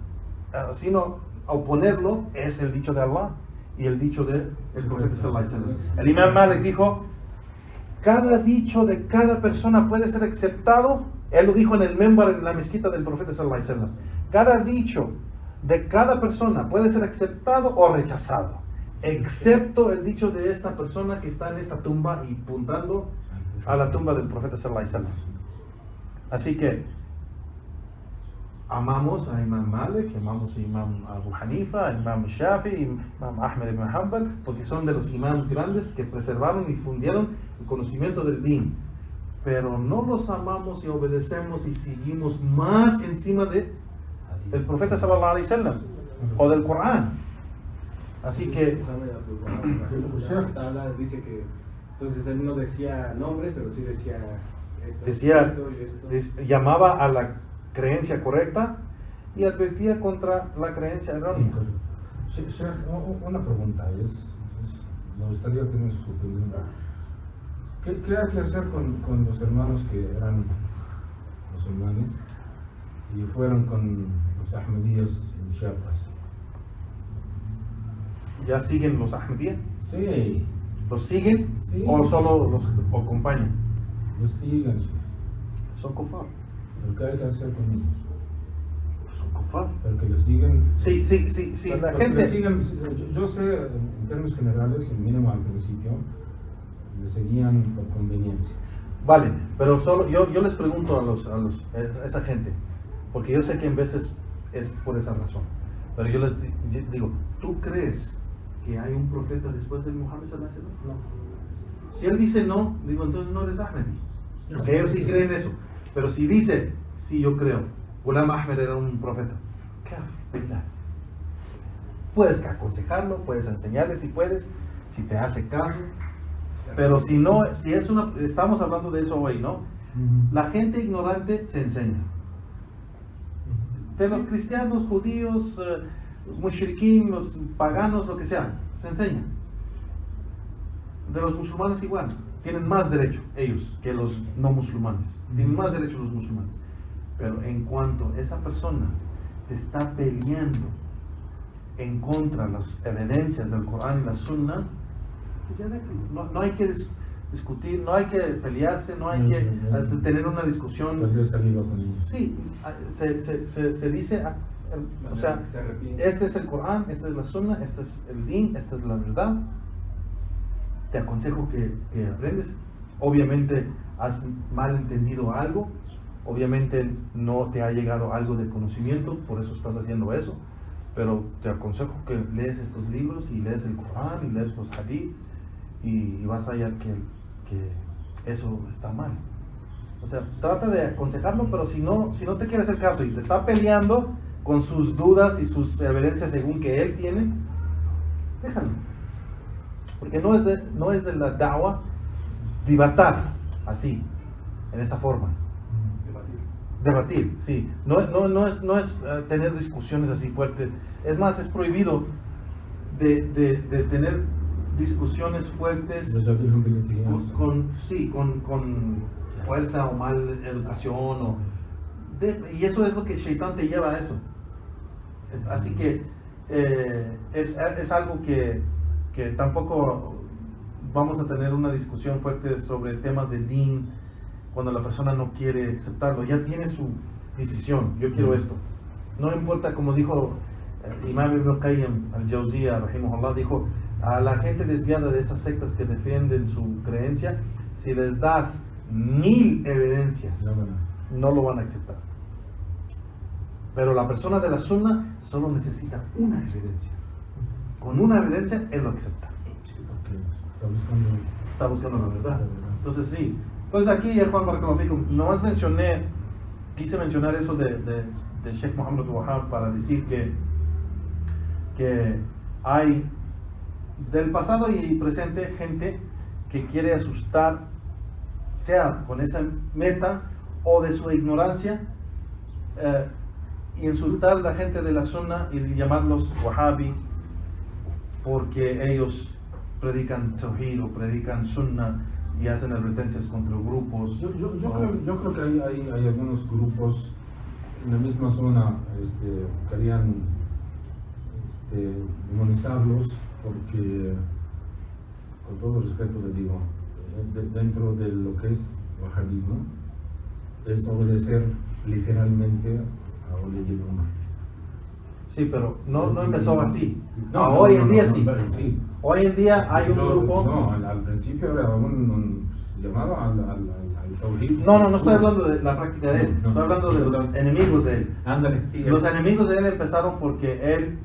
sino oponerlo, es el dicho de Allah y el dicho del profeta sallallahu alaihi wasallam. El Imam Malik dijo, cada dicho de cada persona puede ser aceptado. Él lo dijo en el membar en la mezquita del profeta sallallahu alaihi wasallam. Cada dicho de cada persona puede ser aceptado o rechazado, excepto el dicho de esta persona que está en esta tumba y apuntando a la tumba del profeta sallallahu alaihi wasallam. Así que amamos a Imam Malik, amamos a Imam Abu Hanifa, a Imam Shafi, Imam Ahmed ibn Hanbal, porque son de los imams grandes que preservaron y difundieron el conocimiento del din. Pero no los amamos y obedecemos y seguimos más encima del profeta sallallahu alaihi wasallam o del Corán. Así que Ta'ala dice que entonces él no decía nombres, pero sí decía esto, decía, esto y esto. llamaba a la creencia correcta y advertía contra la creencia errónea. Sheikh, una pregunta, me gustaría tener su opinión. ¿Qué hay que hacer con los hermanos que eran musulmanes y fueron con los Ahmadíes en Chiapas? ¿Ya siguen los Ahmadíes? Sí, ¿Los siguen Sí. o solo los acompañan? los siguen, Sheikh. Son kufar. ¿Pero qué hay que hacer con ellos? Son kufar. Pero que los siguen. Sí, la Porque gente... le siguen, yo sé, en términos generales, el mínimo al principio, le seguían por conveniencia. Vale, pero solo yo les pregunto a esa gente, porque yo sé que en veces es por esa razón, pero yo digo, ¿tú crees que hay un profeta después de Muhammad sallallahu alaihi wasallam? No. Si él dice no, digo, entonces no eres Ahmadi, porque ellos sí creen eso. Pero si dice, sí, yo creo, Ghulam Ahmed era un profeta, kafir, puedes aconsejarlo, puedes enseñarle si puedes, si te hace caso. Pero si no, estamos hablando de eso hoy, ¿no? La gente ignorante se enseña. De los cristianos, judíos, mushrikin, los paganos, lo que sea, se enseña. De los musulmanes igual, tienen más derecho ellos que los no musulmanes. Tienen más derecho los musulmanes. Pero en cuanto esa persona te está peleando en contra de las evidencias del Corán y la Sunna, ya no hay que discutir, no hay que pelearse, no hay que tener una discusión. Perdió saliva con ellos. Sí, se dice, o sea, Se arrepiente. este es el Corán, esta es la Sunna, este es el Din, esta es la verdad. Te aconsejo que aprendes. Obviamente has mal entendido algo, obviamente no te ha llegado algo de conocimiento, por eso estás haciendo eso. Pero te aconsejo que lees estos libros y lees el Corán y lees los hadith y vas a hallar que eso está mal. O sea, trata de aconsejarlo, pero si no te quiere hacer caso y te está peleando con sus dudas y sus evidencias según que él tiene, déjalo. Porque no es de la da'wah debatir así, en esta forma. Debatir, sí. No es tener discusiones así fuertes. Es más, es prohibido de tener discusiones fuertes con fuerza o mal educación. Y eso es lo que Shaitán te lleva a eso. Así que es algo que tampoco vamos a tener una discusión fuerte sobre temas de din cuando la persona no quiere aceptarlo. Ya tiene su decisión, yo quiero esto. No importa, como dijo Imam Ibn Qayyim al-Jawziyya, rahimahullah, dijo a la gente desviada de esas sectas que defienden su creencia, si les das 1000 evidencias, no lo van a aceptar. Pero la persona de la sunna solo necesita una evidencia. Con una evidencia él lo acepta. Sí, porque está buscando La verdad. Entonces sí. Entonces aquí Juan Barakallahu nomás quise mencionar eso de Sheikh Muhammad Wahab para decir que hay del pasado y presente gente que quiere asustar, sea con esa meta o de su ignorancia, insultar a la gente de la sunna y llamarlos wahabi porque ellos predican tawhid o predican sunna y hacen advertencias contra grupos. Yo creo que hay algunos grupos en la misma zona querían demonizarlos porque, con todo respeto le digo, dentro de lo que es wahabismo, es obedecer literalmente a Oli ibn Umar. Sí, pero no empezó así. No, Hoy en día no, sí. sí. Hoy en día hay un grupo. No, al principio era un llamado al tawhid. No estoy hablando de la práctica de él. No. Estoy hablando de los enemigos de él. Ándale, sí. Los enemigos de él empezaron porque él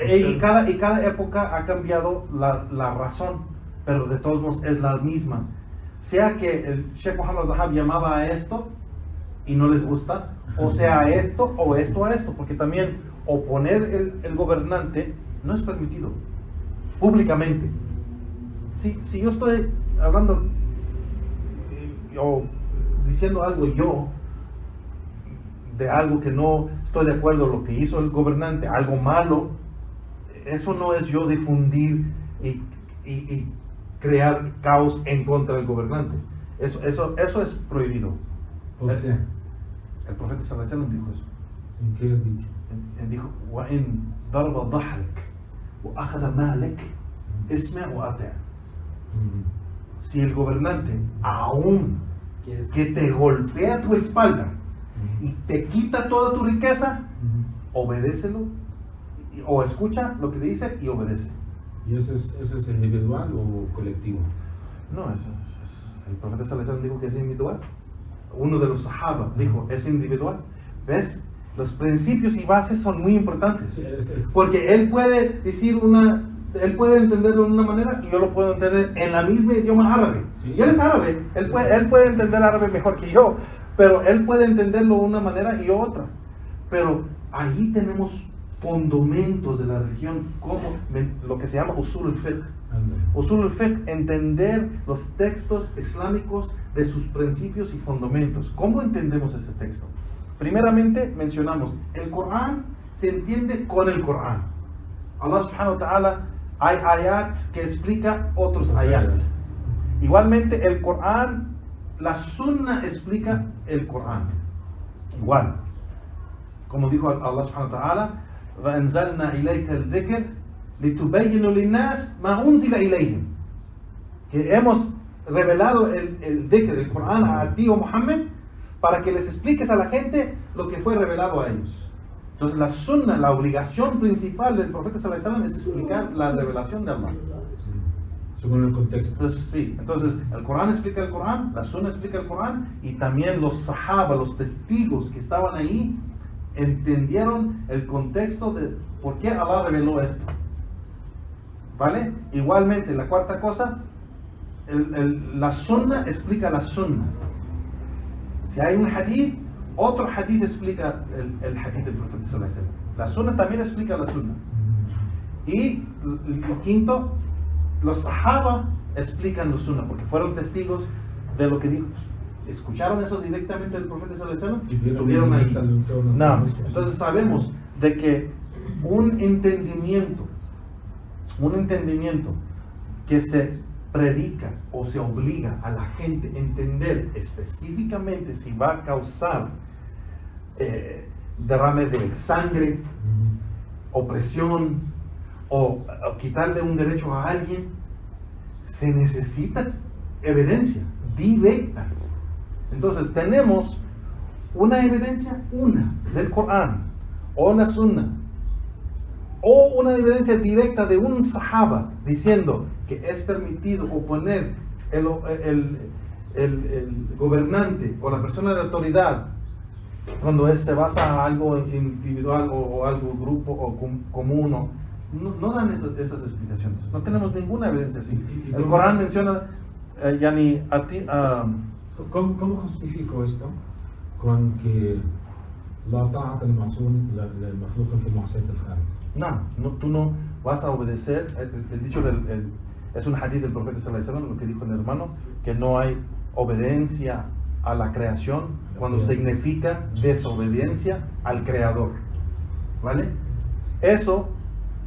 y cada época ha cambiado la razón, pero de todos modos es la misma. Sea que el Sheikh Muhammad Wahab llamaba a esto y no les gusta, o sea a esto o esto a esto, porque también oponer el gobernante no es permitido públicamente. Si yo estoy hablando o diciendo algo yo de algo que no estoy de acuerdo con lo que hizo el gobernante, algo malo, eso no es yo difundir y crear caos en contra del gobernante. Eso es prohibido. ¿Por qué? El profeta sallallahu alaihi wasallam dijo eso. ¿En qué ha dicho? Él dijo: وَإِنْ ضَرْبَ ظَهْرِكَ وَأَخَذَ مَالِكَ اسْمَعْ وَأَطِعْ. Si el gobernante aún que te golpea tu espalda y te quita toda tu riqueza, obedécelo o escucha lo que te dice y obedece. ¿Y ese es individual o colectivo? No, el profeta sallallahu alaihi wasallam dijo que es individual. Uno de los sahaba dijo es individual. ¿Ves? Los principios y bases son muy importantes. Sí, porque él puede decir él puede entenderlo de una manera y yo lo puedo entender en la misma idioma árabe. Sí. Y él es árabe, él puede entender árabe mejor que yo, pero él puede entenderlo de una manera y yo otra. Pero allí tenemos fundamentos de la religión, como lo que se llama usul al-fiqh. Usul al-fiqh, entender los textos islámicos de sus principios y fundamentos. ¿Cómo entendemos ese texto? Primeramente mencionamos, el Corán se entiende con el Corán. Allah subhanahu wa ta'ala, hay ayat que explica otros ayat. Igualmente el Corán, la sunna explica el Corán. Igual, como dijo Allah subhanahu wa ta'ala, وَأَنزَلْنَا إِلَيْكَ الذِّكْرَ لِتُبَيِّنُ لِلنَّاسِ مَا أُنزِلَ إِلَيْهِمْ. Que hemos revelado el dhikr, el Corán a ti, oh Muhammad, para que les expliques a la gente lo que fue revelado a ellos. Entonces la sunna, la obligación principal del profeta sallallahu alaihi wasallam es explicar la revelación de Allah. Según el contexto. Entonces el Corán explica el Corán, la sunna explica el Corán, y también los sahaba, los testigos que estaban ahí, entendieron el contexto de por qué Allah reveló esto. ¿Vale? Igualmente, la cuarta cosa, la sunna explica la sunna. Si hay un hadith, otro hadith explica el hadith del profeta sallallahu alaihi wasallam. La sunna también explica la sunna. Y el quinto, los sahaba explican la sunna porque fueron testigos de lo que dijo. Escucharon eso directamente del profeta sallallahu alaihi wasallam y estuvieron ahí. No, entonces sabemos de que un entendimiento que se predica o se obliga a la gente a entender específicamente si va a causar derrame de sangre, opresión o quitarle un derecho a alguien, se necesita evidencia directa. Entonces tenemos una evidencia, del Corán o la Sunna, o una evidencia directa de un sahaba diciendo que es permitido oponer el gobernante o la persona de autoridad cuando se basa a algo individual o algo grupo o común, no dan esas explicaciones. No tenemos ninguna evidencia así. ¿Y El cómo? Corán menciona, yani, ¿Cómo justifico esto? Con que la ta'at al-ma'sum al-makhluq fi ma'siyat al-khaliq. tú no vas a obedecer. El dicho es un hadith del profeta sallallahu alaihi wasallam, lo que dijo el hermano, que no hay obediencia a la creación cuando significa desobediencia al creador. ¿Vale? Eso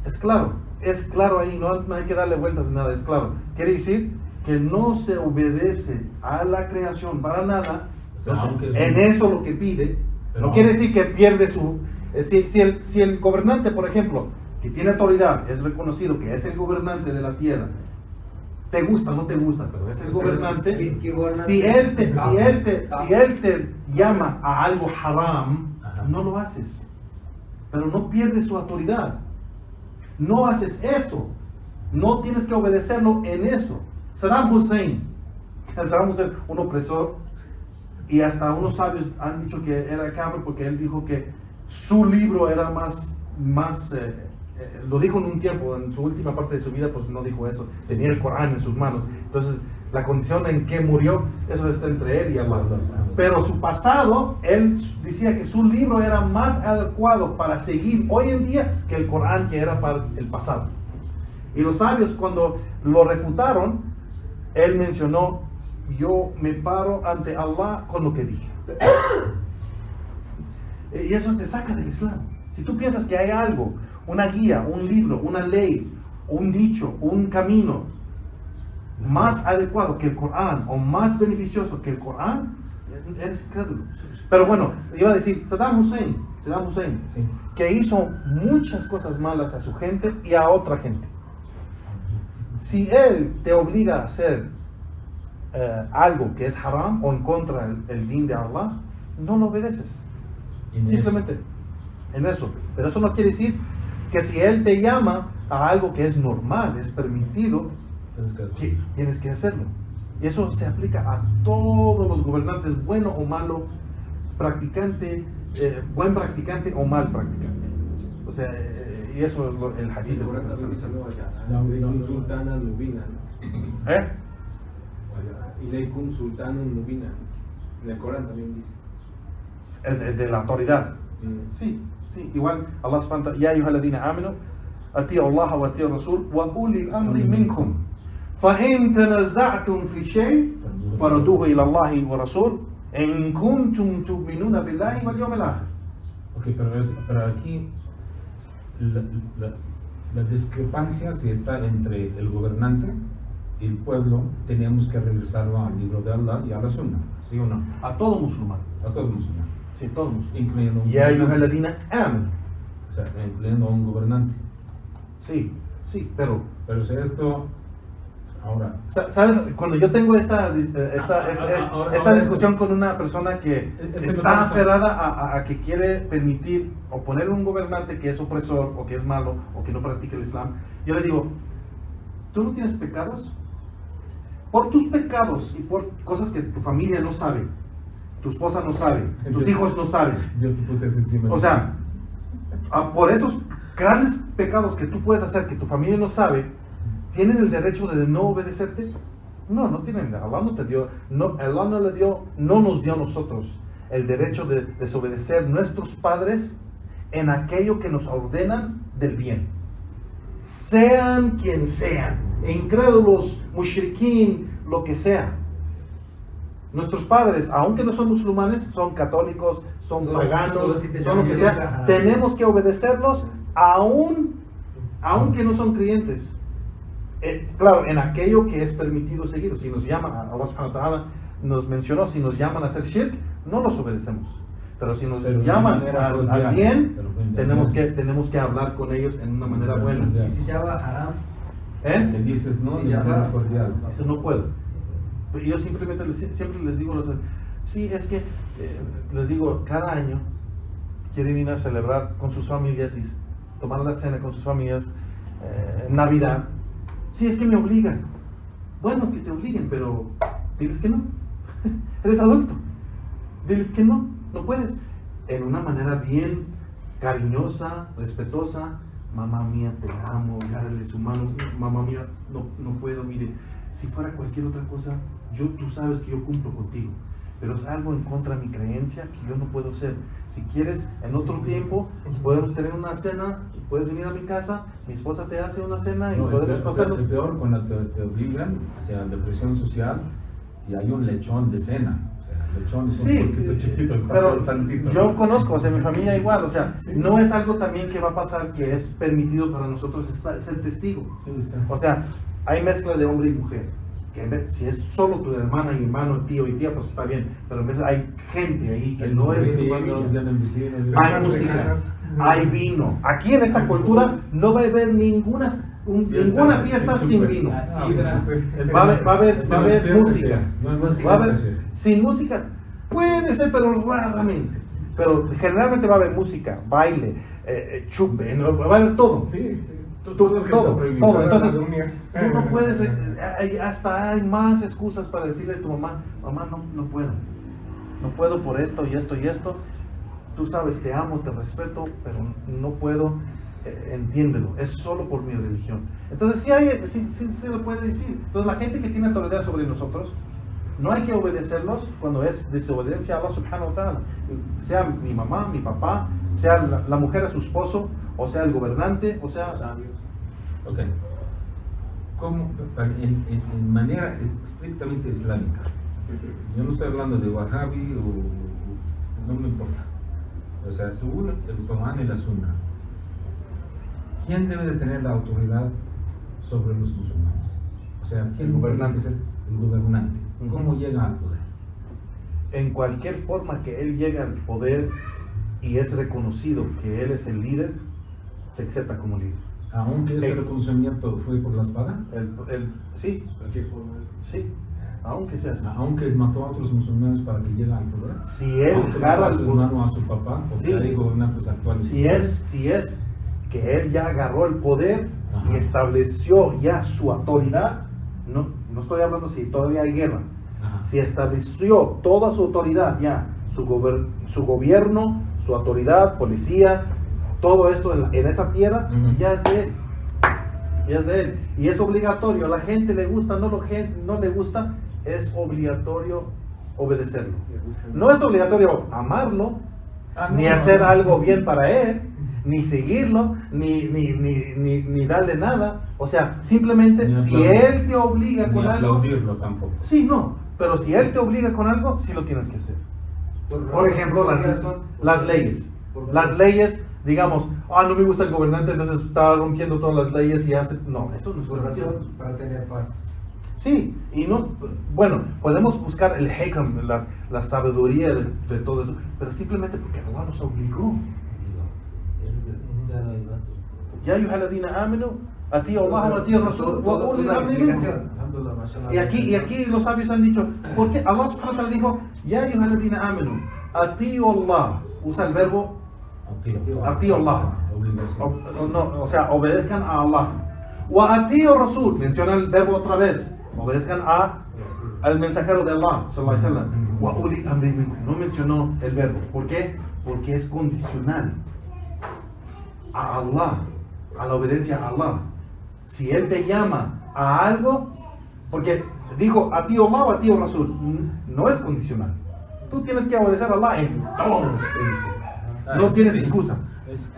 es claro ahí, no hay que darle vueltas ni nada, es claro. Quiere decir que no se obedece a la creación para nada. O sea, aunque es En eso lo que pide, Pero- no quiere decir que pierde su... Si el gobernante, por ejemplo, que tiene autoridad, es reconocido que es el gobernante de la tierra, te gusta o no te gusta, pero es el gobernante. ¿Qué gobernante? Si él te llama a algo haram, Ajá. no lo haces, pero no pierdes su autoridad. No haces eso, no tienes que obedecerlo en eso. Saddam Hussein, un opresor, y hasta unos sabios han dicho que era kafir porque él dijo que su libro era más lo dijo en un tiempo, en su última parte de su vida, pues no dijo eso, tenía el Corán en sus manos. Entonces, la condición en que murió, eso es entre él y Allah. Pero su pasado, él decía que su libro era más adecuado para seguir hoy en día que el Corán, que era para el pasado. Y los sabios, cuando lo refutaron, él mencionó: yo me paro ante Allah con lo que dije. Y eso te saca del Islam. Si tú piensas que hay algo, una guía, un libro, una ley, un dicho, un camino más adecuado que el Corán o más beneficioso que el Corán, eres crédulo. Pero bueno, iba a decir, Saddam Hussein, Sí. que hizo muchas cosas malas a su gente y a otra gente. Si él te obliga a hacer algo que es haram o en contra del din de Allah, no lo obedeces. En Simplemente en eso. Pero eso no quiere decir que si él te llama a algo que es normal, es permitido, tienes que hacerlo. Y eso se aplica a todos los gobernantes, bueno o malo, practicante, buen practicante o mal practicante. O sea, y eso es el hadith del profeta sallallahu alaihi wasallam. Ilaykum sultanan mubina. ¿Eh? Ilaykum sultanun mubina. En el Corán también dice. El de la autoridad. Sí, igual Allah subhanahu wa ta'ala, ya ayyuhalladhina amanu ati'u Allah wa ati'u Rasul wa ulil amri minkum fa in tanaza'tum fi shay farudduhu ila Allah wa Rasul in kuntum tu'minuna billahi wal yawmil akhir. Ok, pero aquí la discrepancia si está entre el gobernante y el pueblo. Tenemos que regresarlo al libro de Allah y a la Sunna, ¿sí o no? A todo musulmán. A todos los musulmanes, Sí, todo musulmán. incluyendo un Ya gobernante. ayyuhalladhina amanu. O sea, incluyendo a un gobernante. Sí, pero Pero si esto ahora ¿sabes? Cuando yo tengo esta ahora- discusión con una persona que Es que me está pasa. aferrada a que quiere permitir o poner un gobernante que es opresor o que es malo o que no practica el Islam, yo le digo: ¿tú no tienes pecados? Por tus pecados y por cosas que tu familia no sabe, tu esposa no sabe, tus hijos no saben. Dios te puso eso encima. O sea, por esos grandes pecados que tú puedes hacer que tu familia no sabe, ¿tienen el derecho de no obedecerte? No tienen. Allah no te dio, Allah no nos dio a nosotros el derecho de desobedecer nuestros padres en aquello que nos ordenan del bien. Sean quien sean, incrédulos, mushrikin, lo que sea. Nuestros padres, aunque no son musulmanes, son católicos, son paganos, son lo que sea, tenemos que obedecerlos aunque no son creyentes. Claro, en aquello que es permitido seguir. Si nos llaman, Allah subhanahu wa ta'ala nos mencionó, si nos llaman a hacer shirk, no los obedecemos. Pero si nos Pero de llaman manera al cordial, bien, pero de tenemos que hablar con ellos en una manera buena. Y si llama haram, Le dices no Sí, de ya manera va. cordial. Dice: no puedo. Y yo siempre les digo, sí, es que les digo, cada año quieren ir a celebrar con sus familias y tomar la cena con sus familias, Navidad. Sí, es que me obligan. Bueno, que te obliguen, pero diles que no. Eres adulto. Diles que no puedes. en una manera bien cariñosa, respetuosa. Mamá mía, te amo, darle su mano. Mamá mía, no puedo, mire, si fuera cualquier otra cosa, tú sabes que yo cumplo contigo, pero es algo en contra de mi creencia que yo no puedo hacer. Si quieres, en otro tiempo, podemos tener una cena, puedes venir a mi casa, mi esposa te hace una cena y No, podemos pasarlo. el peor cuando te obligan, o sea, depresión social, y hay un lechón de cena. O sea, lechón es un Sí, poquito chiquito, está pero peor tantito. yo conozco, o sea, mi familia igual, o sea, no es algo también que va a pasar que es permitido para nosotros, es el testigo. Sí, está. O sea, hay mezcla de hombre y mujer. Que si es solo tu hermana y hermano, tío y tía, pues está bien. Pero a veces hay gente ahí que Hay no es tu vecinos, familia. vienen vecinos, Hay música, hay vino. Aquí en esta cultura no va a haber ninguna fiesta sin vino. Va a haber música. Va a haber sin música. Puede ser, pero raramente. Pero generalmente va a haber música, baile, chupe, va a haber todo. Sí, Todo. Entonces, tú tú no puedes, hasta hay más excusas para decirle a tu mamá, no puedo. No puedo por esto y esto y esto. Tú sabes, te amo, te respeto, pero no puedo, entiéndelo, es solo por mi religión. Entonces sí se lo puede decir. Entonces la gente que tiene autoridad sobre nosotros, no hay que obedecerlos cuando es desobediencia a Allah subhanahu wa ta'ala. Sea mi mamá, mi papá, sea la mujer a su esposo, o sea el gobernante, o sea... Ok. ¿Cómo, en manera estrictamente islámica? Yo no estoy hablando de Wahhabi o no me importa. O sea, según el Corán y la Sunna, ¿quién debe de tener la autoridad sobre los musulmanes? O sea, ¿quién tiene que ser el gobernante? ¿Cómo llega al poder? En cualquier forma que él llegue al poder y es reconocido que él es el líder, se acepta como líder. Aunque este reconocimiento fue por la espada, Sí, Cualquier forma. sí, aunque sea así. aunque mató a otros musulmanes para que llegue al poder, Si él aunque mató agarra a el su poder, hermano, a su papá, porque Sí. hay gobernantes actuales. si es que él ya agarró el poder y Ajá. estableció ya su autoridad, no estoy hablando si todavía hay guerra, Ajá. si estableció toda su autoridad ya, su gobierno, su autoridad, policía, todo esto en esta tierra, Ujú. ya es de él. Ya es de él. Y es obligatorio, a la gente le gusta, no le gusta, es obligatorio obedecerlo. No es obligatorio amarlo, ni hacer algo bien para él, ni seguirlo, ni darle nada. O sea, simplemente Ni si aplaudir. él te obliga Ni con algo, aplaudirlo tampoco. sí, no, pero si él te obliga con algo, sí lo tienes que hacer. Por ejemplo, las leyes. Las leyes, digamos, no me gusta el gobernante, entonces está rompiendo todas las leyes y hace... No, eso no es Por razón, corrección. para tener paz. Sí, y no, bueno, podemos buscar el hikam, la sabiduría de todo eso, pero simplemente porque Allah nos obligó. Ya no hay más. Ya ayyuhalladhina amanu, ati'u Allah wa ati'u Rasul wa ulil Una amri minkum. explicación. Alhamdulillah, mashallah. Y aquí los sabios han dicho, porque Allah subhanahu wa ta'ala dijo, ya ayyuhalladhina amanu, ati'u Allah, usa el verbo ati'u Allah. Obligación. O sea, obedezcan a Allah. Wa ati'u Rasul, menciona el verbo otra vez, obedezcan al mensajero de Allah, sallallahu alaihi wasallam. Wa ulil amri minkum. No mencionó el verbo. ¿Por qué? Porque es condicional a Allah, a la obediencia a Allah. Si Él te llama a algo, porque dijo a ti Allah o a ti o Rasul, no es condicional. Tú tienes que obedecer a Allah en todo lo que te dice. No tienes excusa.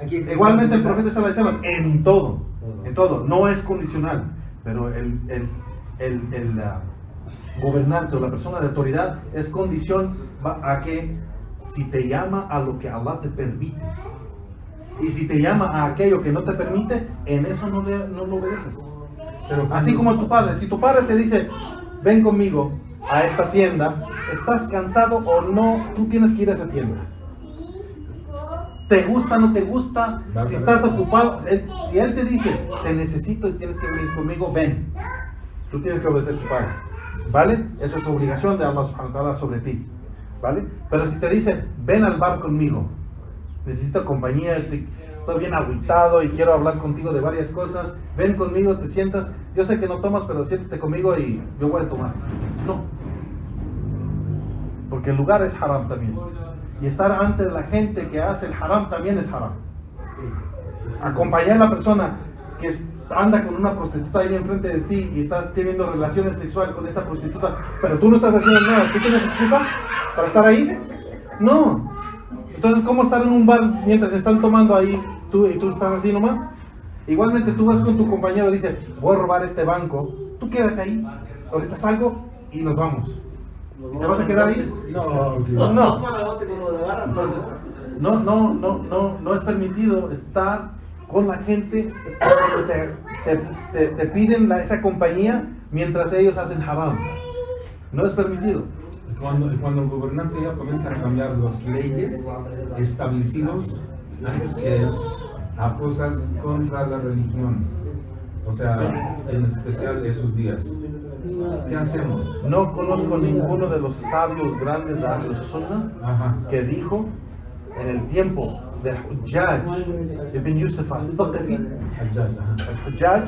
Aquí es Igualmente el condicional. profeta sallallahu alaihi wasallam, en todo, no es condicional. Pero el gobernante o la persona de autoridad es condición a que si te llama a lo que Allah te permite. Y si te llama a aquello que no te permite, en eso no lo obedeces. Pero Así como tu padre, si tu padre te dice, ven conmigo a esta tienda, estás cansado o no, tú tienes que ir a esa tienda. ¿Te gusta, no te gusta? Vas Si a estás ver. ocupado, si él te dice, te necesito y tienes que venir conmigo, ven. Tú tienes que obedecer a tu padre. ¿Vale? Eso es obligación de Allah subhanahu wa ta'ala sobre ti. ¿Vale? Pero si te dice, ven al bar conmigo, necesito compañía, estoy bien agüitado y quiero hablar contigo de varias cosas, ven conmigo, te sientas, yo sé que no tomas, pero siéntate conmigo y yo voy a tomar. No. Porque el lugar es haram también. y estar ante la gente que hace el haram también es haram. Acompañar a la persona que anda con una prostituta ahí enfrente de ti y estás teniendo relaciones sexuales con esa prostituta, pero tú no estás haciendo nada, ¿tú tienes excusa para estar ahí? No. Entonces, ¿cómo estar en un bar mientras están tomando ahí y tú estás así nomás? Igualmente tú vas con tu compañero y dices, voy a robar este banco, tú quédate ahí, ahorita salgo y nos vamos. ¿Y te vas a quedar ahí? No, No. Entonces, No es permitido estar con la gente que te piden esa compañía mientras ellos hacen haram. No es permitido. Y cuando el gobernante ya comienza a cambiar las leyes establecidos antes que a cosas contra la religión, o sea, en especial esos días, ¿qué hacemos? No conozco ninguno de los sabios grandes de Ahlus Sunnah Ajá. que dijo en el tiempo del Hujjaj ibn Yusuf al-Thaqafi, Hajjaj, ajá. el Hujjaj,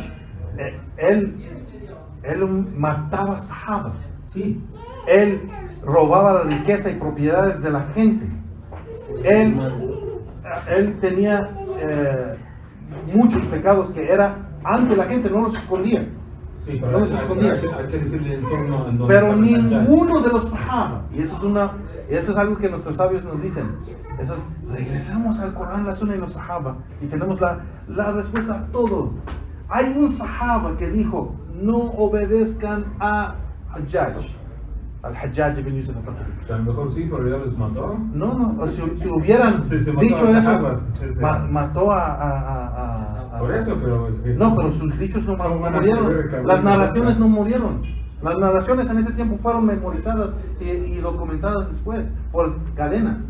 él mataba sahaba, Sí, él robaba la riqueza y propiedades de la gente, él tenía muchos pecados que era ante la gente, no los escondía. sí, No pero los escondía. hay que decirle el entorno en donde Pero estaba el Hajjaj. ninguno de los sahaba, y eso es algo que nuestros sabios nos dicen, eso es, regresamos al Corán, la Sunna y los sahaba, y tenemos la respuesta a todo. Hay un sahaba que dijo, no obedezcan a Hajjaj, al Hajjaj ibn Yusuf al-Thaqafi. O sea, a lo mejor sí, pero ya les mató. No, si hubieran Sí, se mató dicho a eso, sahabas. Sí. mató a Por eso, pero es que... No, pero sus dichos no ¿Cómo van a murieron. poder cambiar Las la narraciones letra? no murieron. Las narraciones en ese tiempo fueron memorizadas y documentadas después por cadena.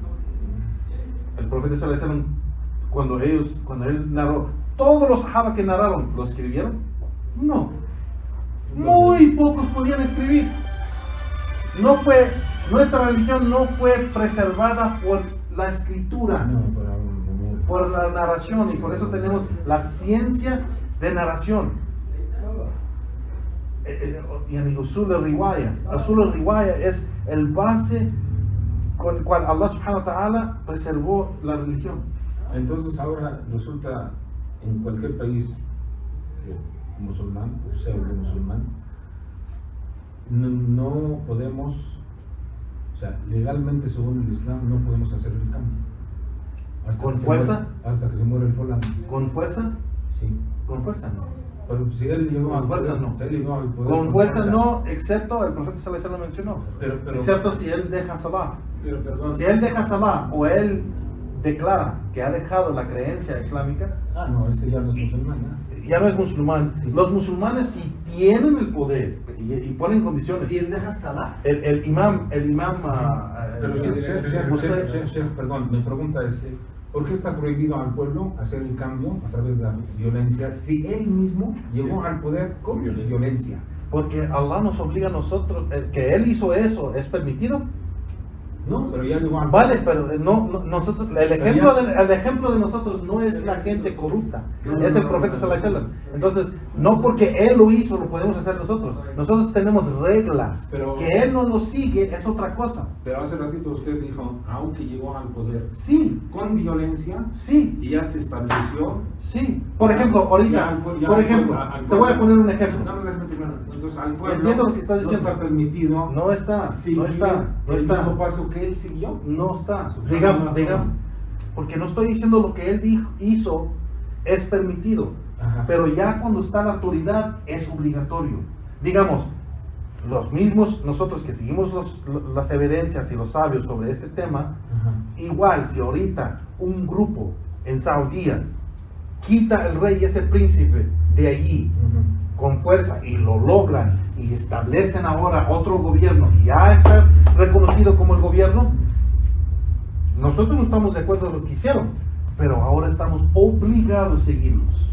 El profeta sallallahu alaihi wasallam, cuando él narró, todos los sahaba que narraron, ¿lo escribieron? No. Muy pocos podían escribir. Nuestra religión no fue preservada por la escritura, No, pero no. por la narración, y por eso tenemos la ciencia de narración. Yani usul al-riwaya. Usul al-riwaya es el base con el cual Allah subhanahu wa ta'ala preservó la religión. Entonces ahora resulta en cualquier país musulmán o pseudo musulmán no podemos, o sea, legalmente según el Islam no podemos hacer el cambio. ¿Con que se fuerza? muere- hasta que se muere el fulano. ¿Con fuerza? Sí. Con fuerza no. Pero si él llegó Con al fuerza poder, no. si él llegó al poder Con fuerza no, excepto el profeta sallallahu alaihi wasallam mencionó. Pero- Excepto si él deja salah. Pero perdón. Si él deja salah o él declara que ha dejado la creencia islámica, No, este ya no es musulmán, ¿no? ya no es musulmán. Los musulmanes sí tienen el poder y ponen condiciones. Si él deja salah, El imam, Pero Sheikh, perdón, mi pregunta es, ¿por qué está prohibido al pueblo hacer el cambio a través de la violencia si él mismo llegó al poder con violencia? porque Allah nos obliga a nosotros, que él hizo eso, ¿es permitido? No, pero ya llegó al Vale, poder. pero nosotros, el ejemplo de nosotros no es la gente corrupta, es el profeta sallallahu alaihi wasallam. Entonces, no porque él lo hizo lo podemos hacer nosotros. Nosotros tenemos reglas. Pero- Que él no lo sigue es otra cosa. Pero hace ratito usted dijo, aunque llegó al poder Sí, con violencia sí, y ya se estableció. sí. Por ejemplo, ahorita, Ya por al ejemplo, pueblo- al te voy a pueblo- poner un ejemplo. Nada más déjame terminar. Entonces, al pueblo Entiendo lo que estás no diciendo. está permitido. No está, seguir no está. el mismo paso que él siguió. No está. Subhanallah. Digamos, porque no estoy diciendo lo que él hizo es permitido, Ajá. pero ya cuando está la autoridad es obligatorio. Digamos, los mismos, nosotros que seguimos las evidencias y los sabios sobre este tema, Ajá. igual si ahorita un grupo en Saudí quita el rey y ese príncipe de allí con fuerza y lo logran y establecen ahora otro gobierno y ya está reconocido como el gobierno, nosotros no estamos de acuerdo con lo que hicieron, pero ahora estamos obligados a seguirlos.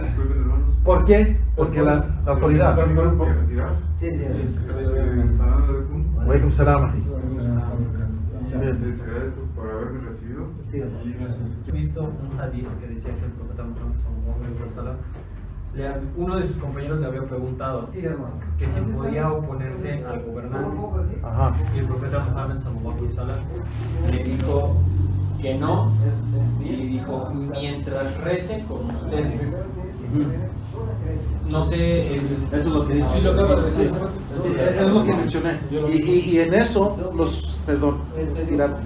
Disculpen, hermanos. ¿Por qué? Porque la autoridad. ¿Que retirar? sí, sí. Salam alaikum. Alaikum salam, aji. Les agradezco por haberme recibido. Sí. Y He visto un hadith que decía que el profeta Muhammad sallallahu alaihi wasallam Uno de sus compañeros le había preguntado Sí, hermano. que si podía oponerse al gobernante. Ajá. Y el profeta Muhammad sallallahu alaihi wasallam le dijo que no, y dijo mientras rece con ustedes. No sé, Eso es lo que he dicho. Sí, lo acaba de decir. Sí, es lo que mencioné. Y en eso, perdón, estirar.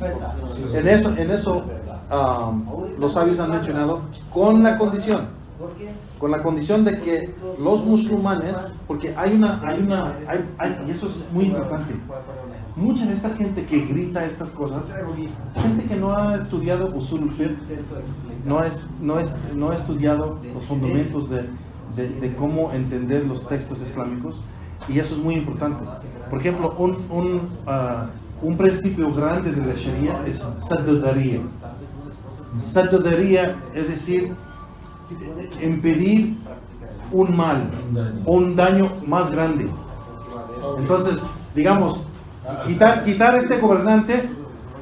En eso los sabios han mencionado con la condición de que los musulmanes, porque y eso es muy importante, mucha de esta gente que grita estas cosas, gente que no ha estudiado usul al-fiqh, no ha estudiado los fundamentos de cómo entender los textos islámicos, y eso es muy importante. Por ejemplo, un principio grande de la Sharia es saddaría. Saddaría es decir, impedir un mal o un daño más grande. Entonces, digamos, quitar este gobernante,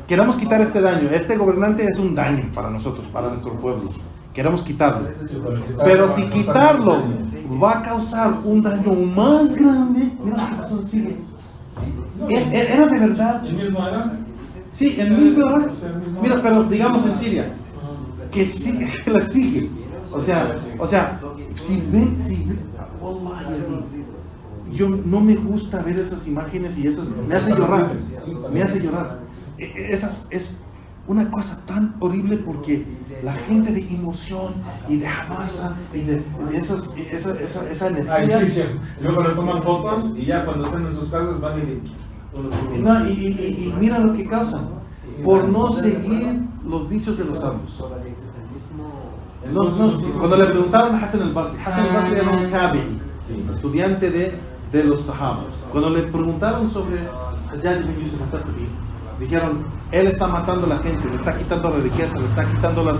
queremos quitar este daño. Este gobernante es un daño para nosotros, para nuestro pueblo. Queremos quitarlo. Pero si quitarlo va a causar un daño más grande, mira lo que pasó en Siria. Era de verdad. ¿El mismo era? Sí, el mismo era. Mira, pero digamos en Siria, que la sigue. O sea, si ven, wallahi, yo no me gusta ver esas imágenes y eso me hace llorar. Es una cosa tan horrible porque la gente de emoción y de Hamasa y de esa energía. Ay, sí. Luego le toman fotos y ya cuando están en sus casas van y... No, y mira lo que causan por no seguir los dichos de los sabios. Cuando le preguntaron a Hassan al-Basri era un tabi'i, estudiante de los sahabas. Cuando le preguntaron sobre Hajjaj ibn Yusuf al-Thaqafi, dijeron, él está matando a la gente, le está quitando la riqueza, le está quitando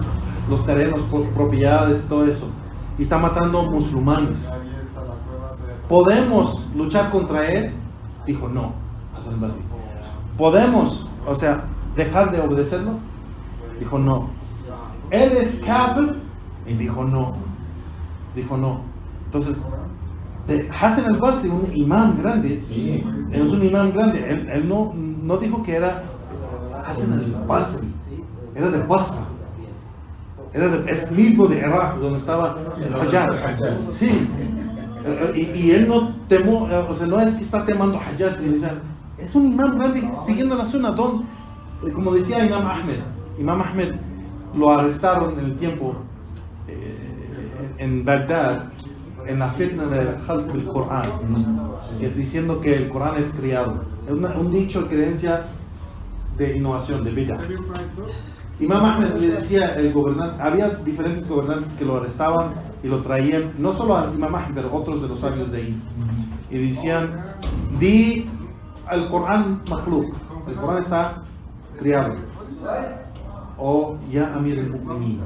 los terrenos, propiedades, todo eso, y está matando musulmanes. ¿Podemos luchar contra él? Dijo, no, Hassan al-Basri. ¿Podemos, dejar de obedecerlo? Dijo, no. ¿Él es kafir? Y dijo no. Entonces, Hassan al-Basri, un imán grande, es un imán grande. Él no dijo que era Hassan al-Basri, era de Basra. Es mismo de Irak, donde estaba Hajjaj. Sí. Y él no temó, no es que está temando Hajjaj, es un imán grande siguiendo la sunna, como decía Imam Ahmed, lo arrestaron en el tiempo en Bagdad, en la fitna del Khalq del Corán, diciendo que el Corán es creado. Es un dicho de creencia de innovación, de bid'ah. Imam Ahmed le decía el gobernante, había diferentes gobernantes que lo arrestaban y lo traían, no solo a Imam Ahmed, pero otros de los sabios de ahí, y decían, di al Corán makhluk, el Corán está creado. O ya Amir al-Mu'minin,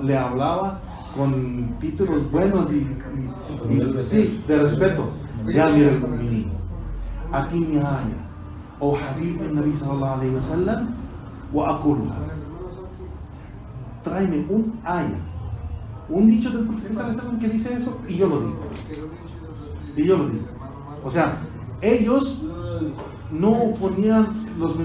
le hablaba con títulos buenos y sí, de respeto. Ya Amir al-Mu'minin, aquí mi aya o hadith del Nabi sallallahu alayhi wa sallam wa aqulha, tráeme un aya, un dicho del profeta sallallahu alayhi wa sallam que dice eso y yo lo digo. Ellos no ponían los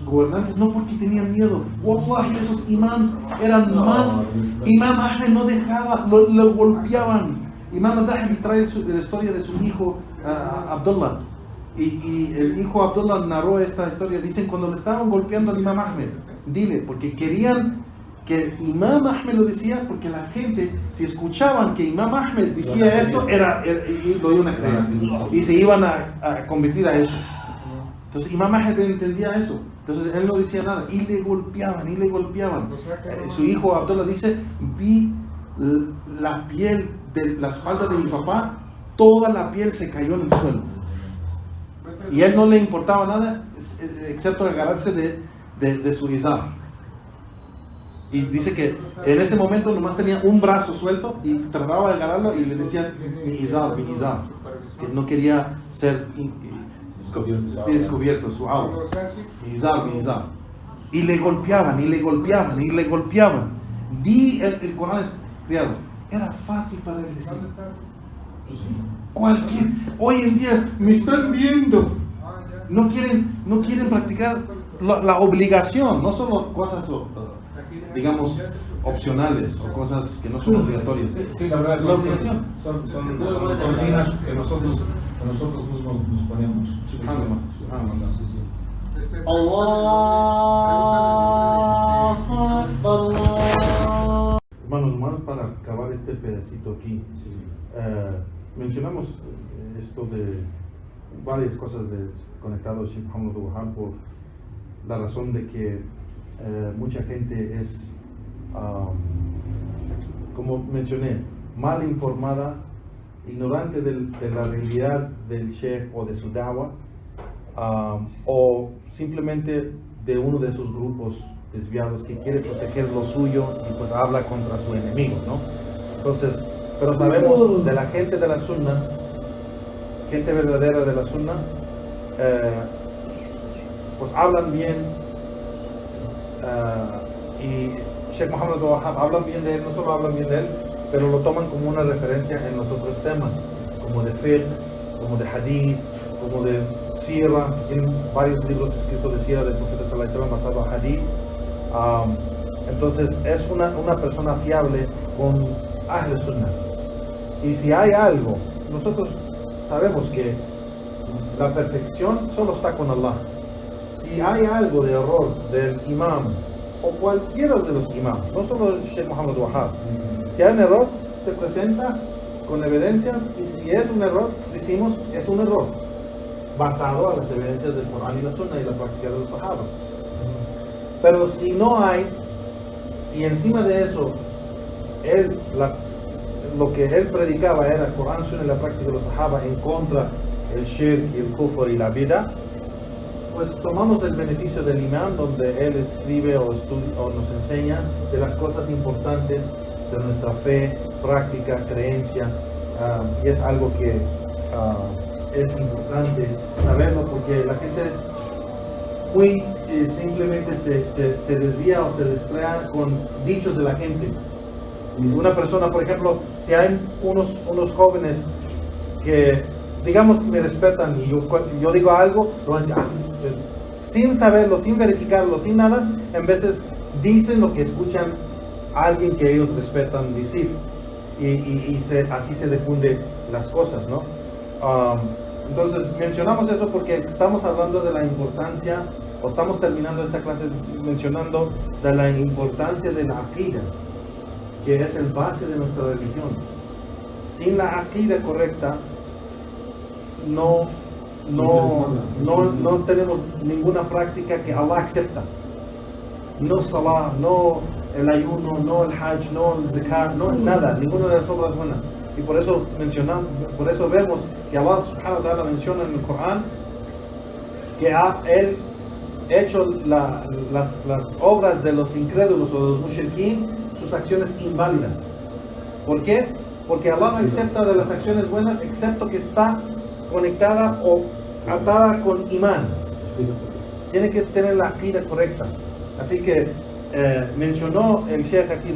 gobernantes no porque tenían miedo. Wallahi, esos imams eran más. Imam Ahmed no dejaba, lo golpeaban. Imam Ahmed trae la historia de su hijo Abdullah, y el hijo Abdullah narró esta historia. Dicen, cuando le estaban golpeando al Imam Ahmed, dile, porque querían que Imam Ahmed lo decía, porque la gente, si escuchaban que Imam Ahmed decía esto, lo iban a creer y se iban a convertir a eso. Entonces Imam Ahmed entendía eso. Entonces él no decía nada y le golpeaban. Su hijo Abdullah dice, vi la piel de la espalda de mi papá, toda la piel se cayó en el suelo. Y a él no le importaba nada excepto agarrarse de su izar. Y dice que en ese momento nomás tenía un brazo suelto y trataba de agarrarlo y le decían mi izar, que no quería ser descubierto su aura. Mi izar. Y le golpeaban. El Corán es criado. era fácil para él decir. Pues sí. Cualquier, hoy en día me están viendo. No quieren practicar la obligación, no solo cosas, digamos, opcionales o cosas que no son obligatorias. Sí, la verdad, La obligación. son cortinas que nosotros mismos nos ponemos. Subhanallah, subhanallah. Sí, sí. Allahu Akbar. Hermanos, para acabar este pedacito aquí, mencionamos esto de varias cosas conectado a Sheikh Muhammad Wahab por la razón de que mucha gente es, como mencioné, mal informada, ignorante de la realidad del Sheikh o de su da'wah, o simplemente de uno de esos grupos desviados que quiere proteger lo suyo y pues habla contra su enemigo, ¿no? Entonces, pero sabemos de la gente de la Sunna, gente verdadera de la Sunna, pues hablan bien, y Sheikh Muhammad Wahab hablan bien de él, no solo hablan bien de él, pero lo toman como una referencia en los otros temas, como de fiqh, como de hadith, como de sira. Tienen varios libros escritos de sira del profeta sallallahu alaihi wasallam basado a hadith. Entonces es una persona fiable con Ahl Sunnah. Y si hay algo, nosotros sabemos que la perfección solo está con Allah. Si hay algo de error del imam o cualquiera de los imams, no solo el Sheikh Muhammad Wahab, si hay un error, se presenta con evidencias, y si es un error, decimos es un error basado a las evidencias del Corán y la Sunna y la práctica de los Sahaba. Pero si no hay, y encima de eso lo que él predicaba era Corán, Sunna y la práctica de los Sahaba en contra el shirk y el kufr y la vida, pues tomamos el beneficio del imam, donde él escribe o nos enseña de las cosas importantes de nuestra fe, práctica, creencia, y es algo que es importante saberlo, porque la gente simplemente se desvía o se distrae con dichos de la gente. Una persona, por ejemplo, si hay unos jóvenes que, digamos, me respetan y yo digo algo, lo van a decir sin saberlo, sin verificarlo, sin nada, en veces dicen lo que escuchan a alguien que ellos respetan decir, y así se difunden las cosas, ¿no? Entonces mencionamos eso porque estamos hablando de la importancia, o estamos terminando esta clase mencionando de la importancia de la aqida, que es el base de nuestra religión. Sin la aqida correcta no tenemos ninguna práctica que Allah acepta. No salah, no el ayuno, no el hajj, no el zakat, no nada, ninguna de las obras buenas. Y por eso vemos que Allah subhanahu wa ta'ala menciona en el Corán que Él hecho las obras de los incrédulos o de los mushrikeen, sus acciones inválidas. ¿Por qué? Porque Allah no acepta de las acciones buenas excepto que está conectada o atada con imán. Tiene que tener la aqida correcta. Así que mencionó el Sheikh aquí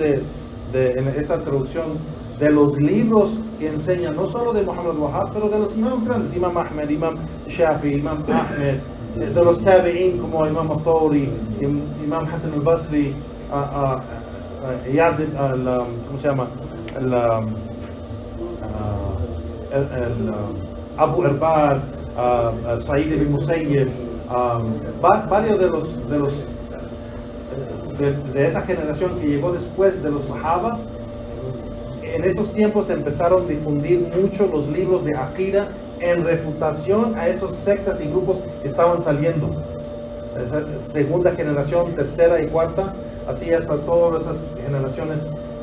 en esta traducción de los libros que enseñan, no solo de Muhammad Wahab, pero de los imams grandes, Imam Ahmed, Imam Shafi, Imam Ahmed, de los tabi'in como Imam al-Thawri, Imam Hassan al-Basri, ¿cómo se llama? Abu Irbad, Sa'id ibn Musayyib, varios de esa generación que llegó después de los Sahaba. En estos tiempos empezaron a difundir mucho los libros de Aqida en refutación a esos sectas y grupos que estaban saliendo. Esa segunda generación, tercera y cuarta, así hasta todas esas generaciones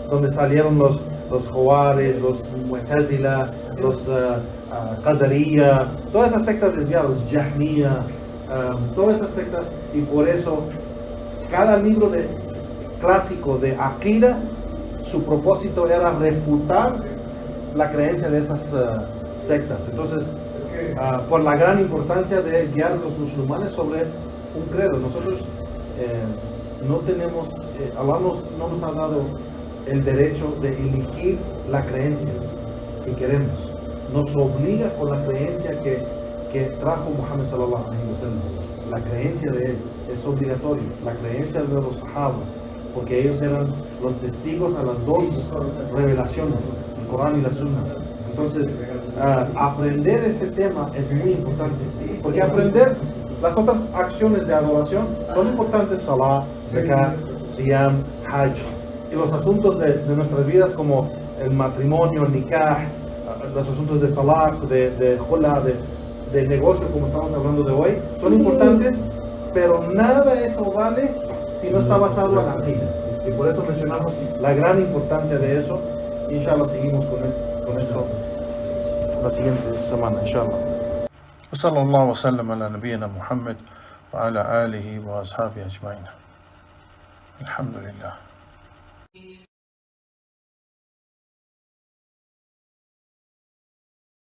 donde salieron los Khawarij, los Mu'tazila, los Qadariyya, todas esas sectas desviadas, los Jahmiyya, todas esas sectas, y por eso cada libro clásico de Aqida, su propósito era refutar la creencia de esas sectas. Entonces, por la gran importancia de guiar a los musulmanes sobre un credo, nosotros no tenemos, Allah no nos ha dado el derecho de elegir la creencia que queremos. Nos obliga con la creencia que trajo Muhammad sallallahu alaihi wasallam. La creencia de él es obligatoria. La creencia de los Sahaba, porque ellos eran los testigos a las dos revelaciones, el Corán y la Sunna. Entonces, aprender este tema es muy importante, porque aprender las otras acciones de adoración son importantes: salah, zakat, siyam, hajj, y los asuntos de nuestras vidas como el matrimonio, el nikah, los asuntos de talaq, de khula, de negocio, como estamos hablando de hoy, son importantes, pero nada de eso vale si no está basado en la aqida. Y por eso mencionamos la gran importancia de eso. Inshallah seguimos con esto la siguiente semana, inshallah. وصلى الله وسلم على نبينا محمد وعلى آله وأصحابه أجمعين. الحمد لله.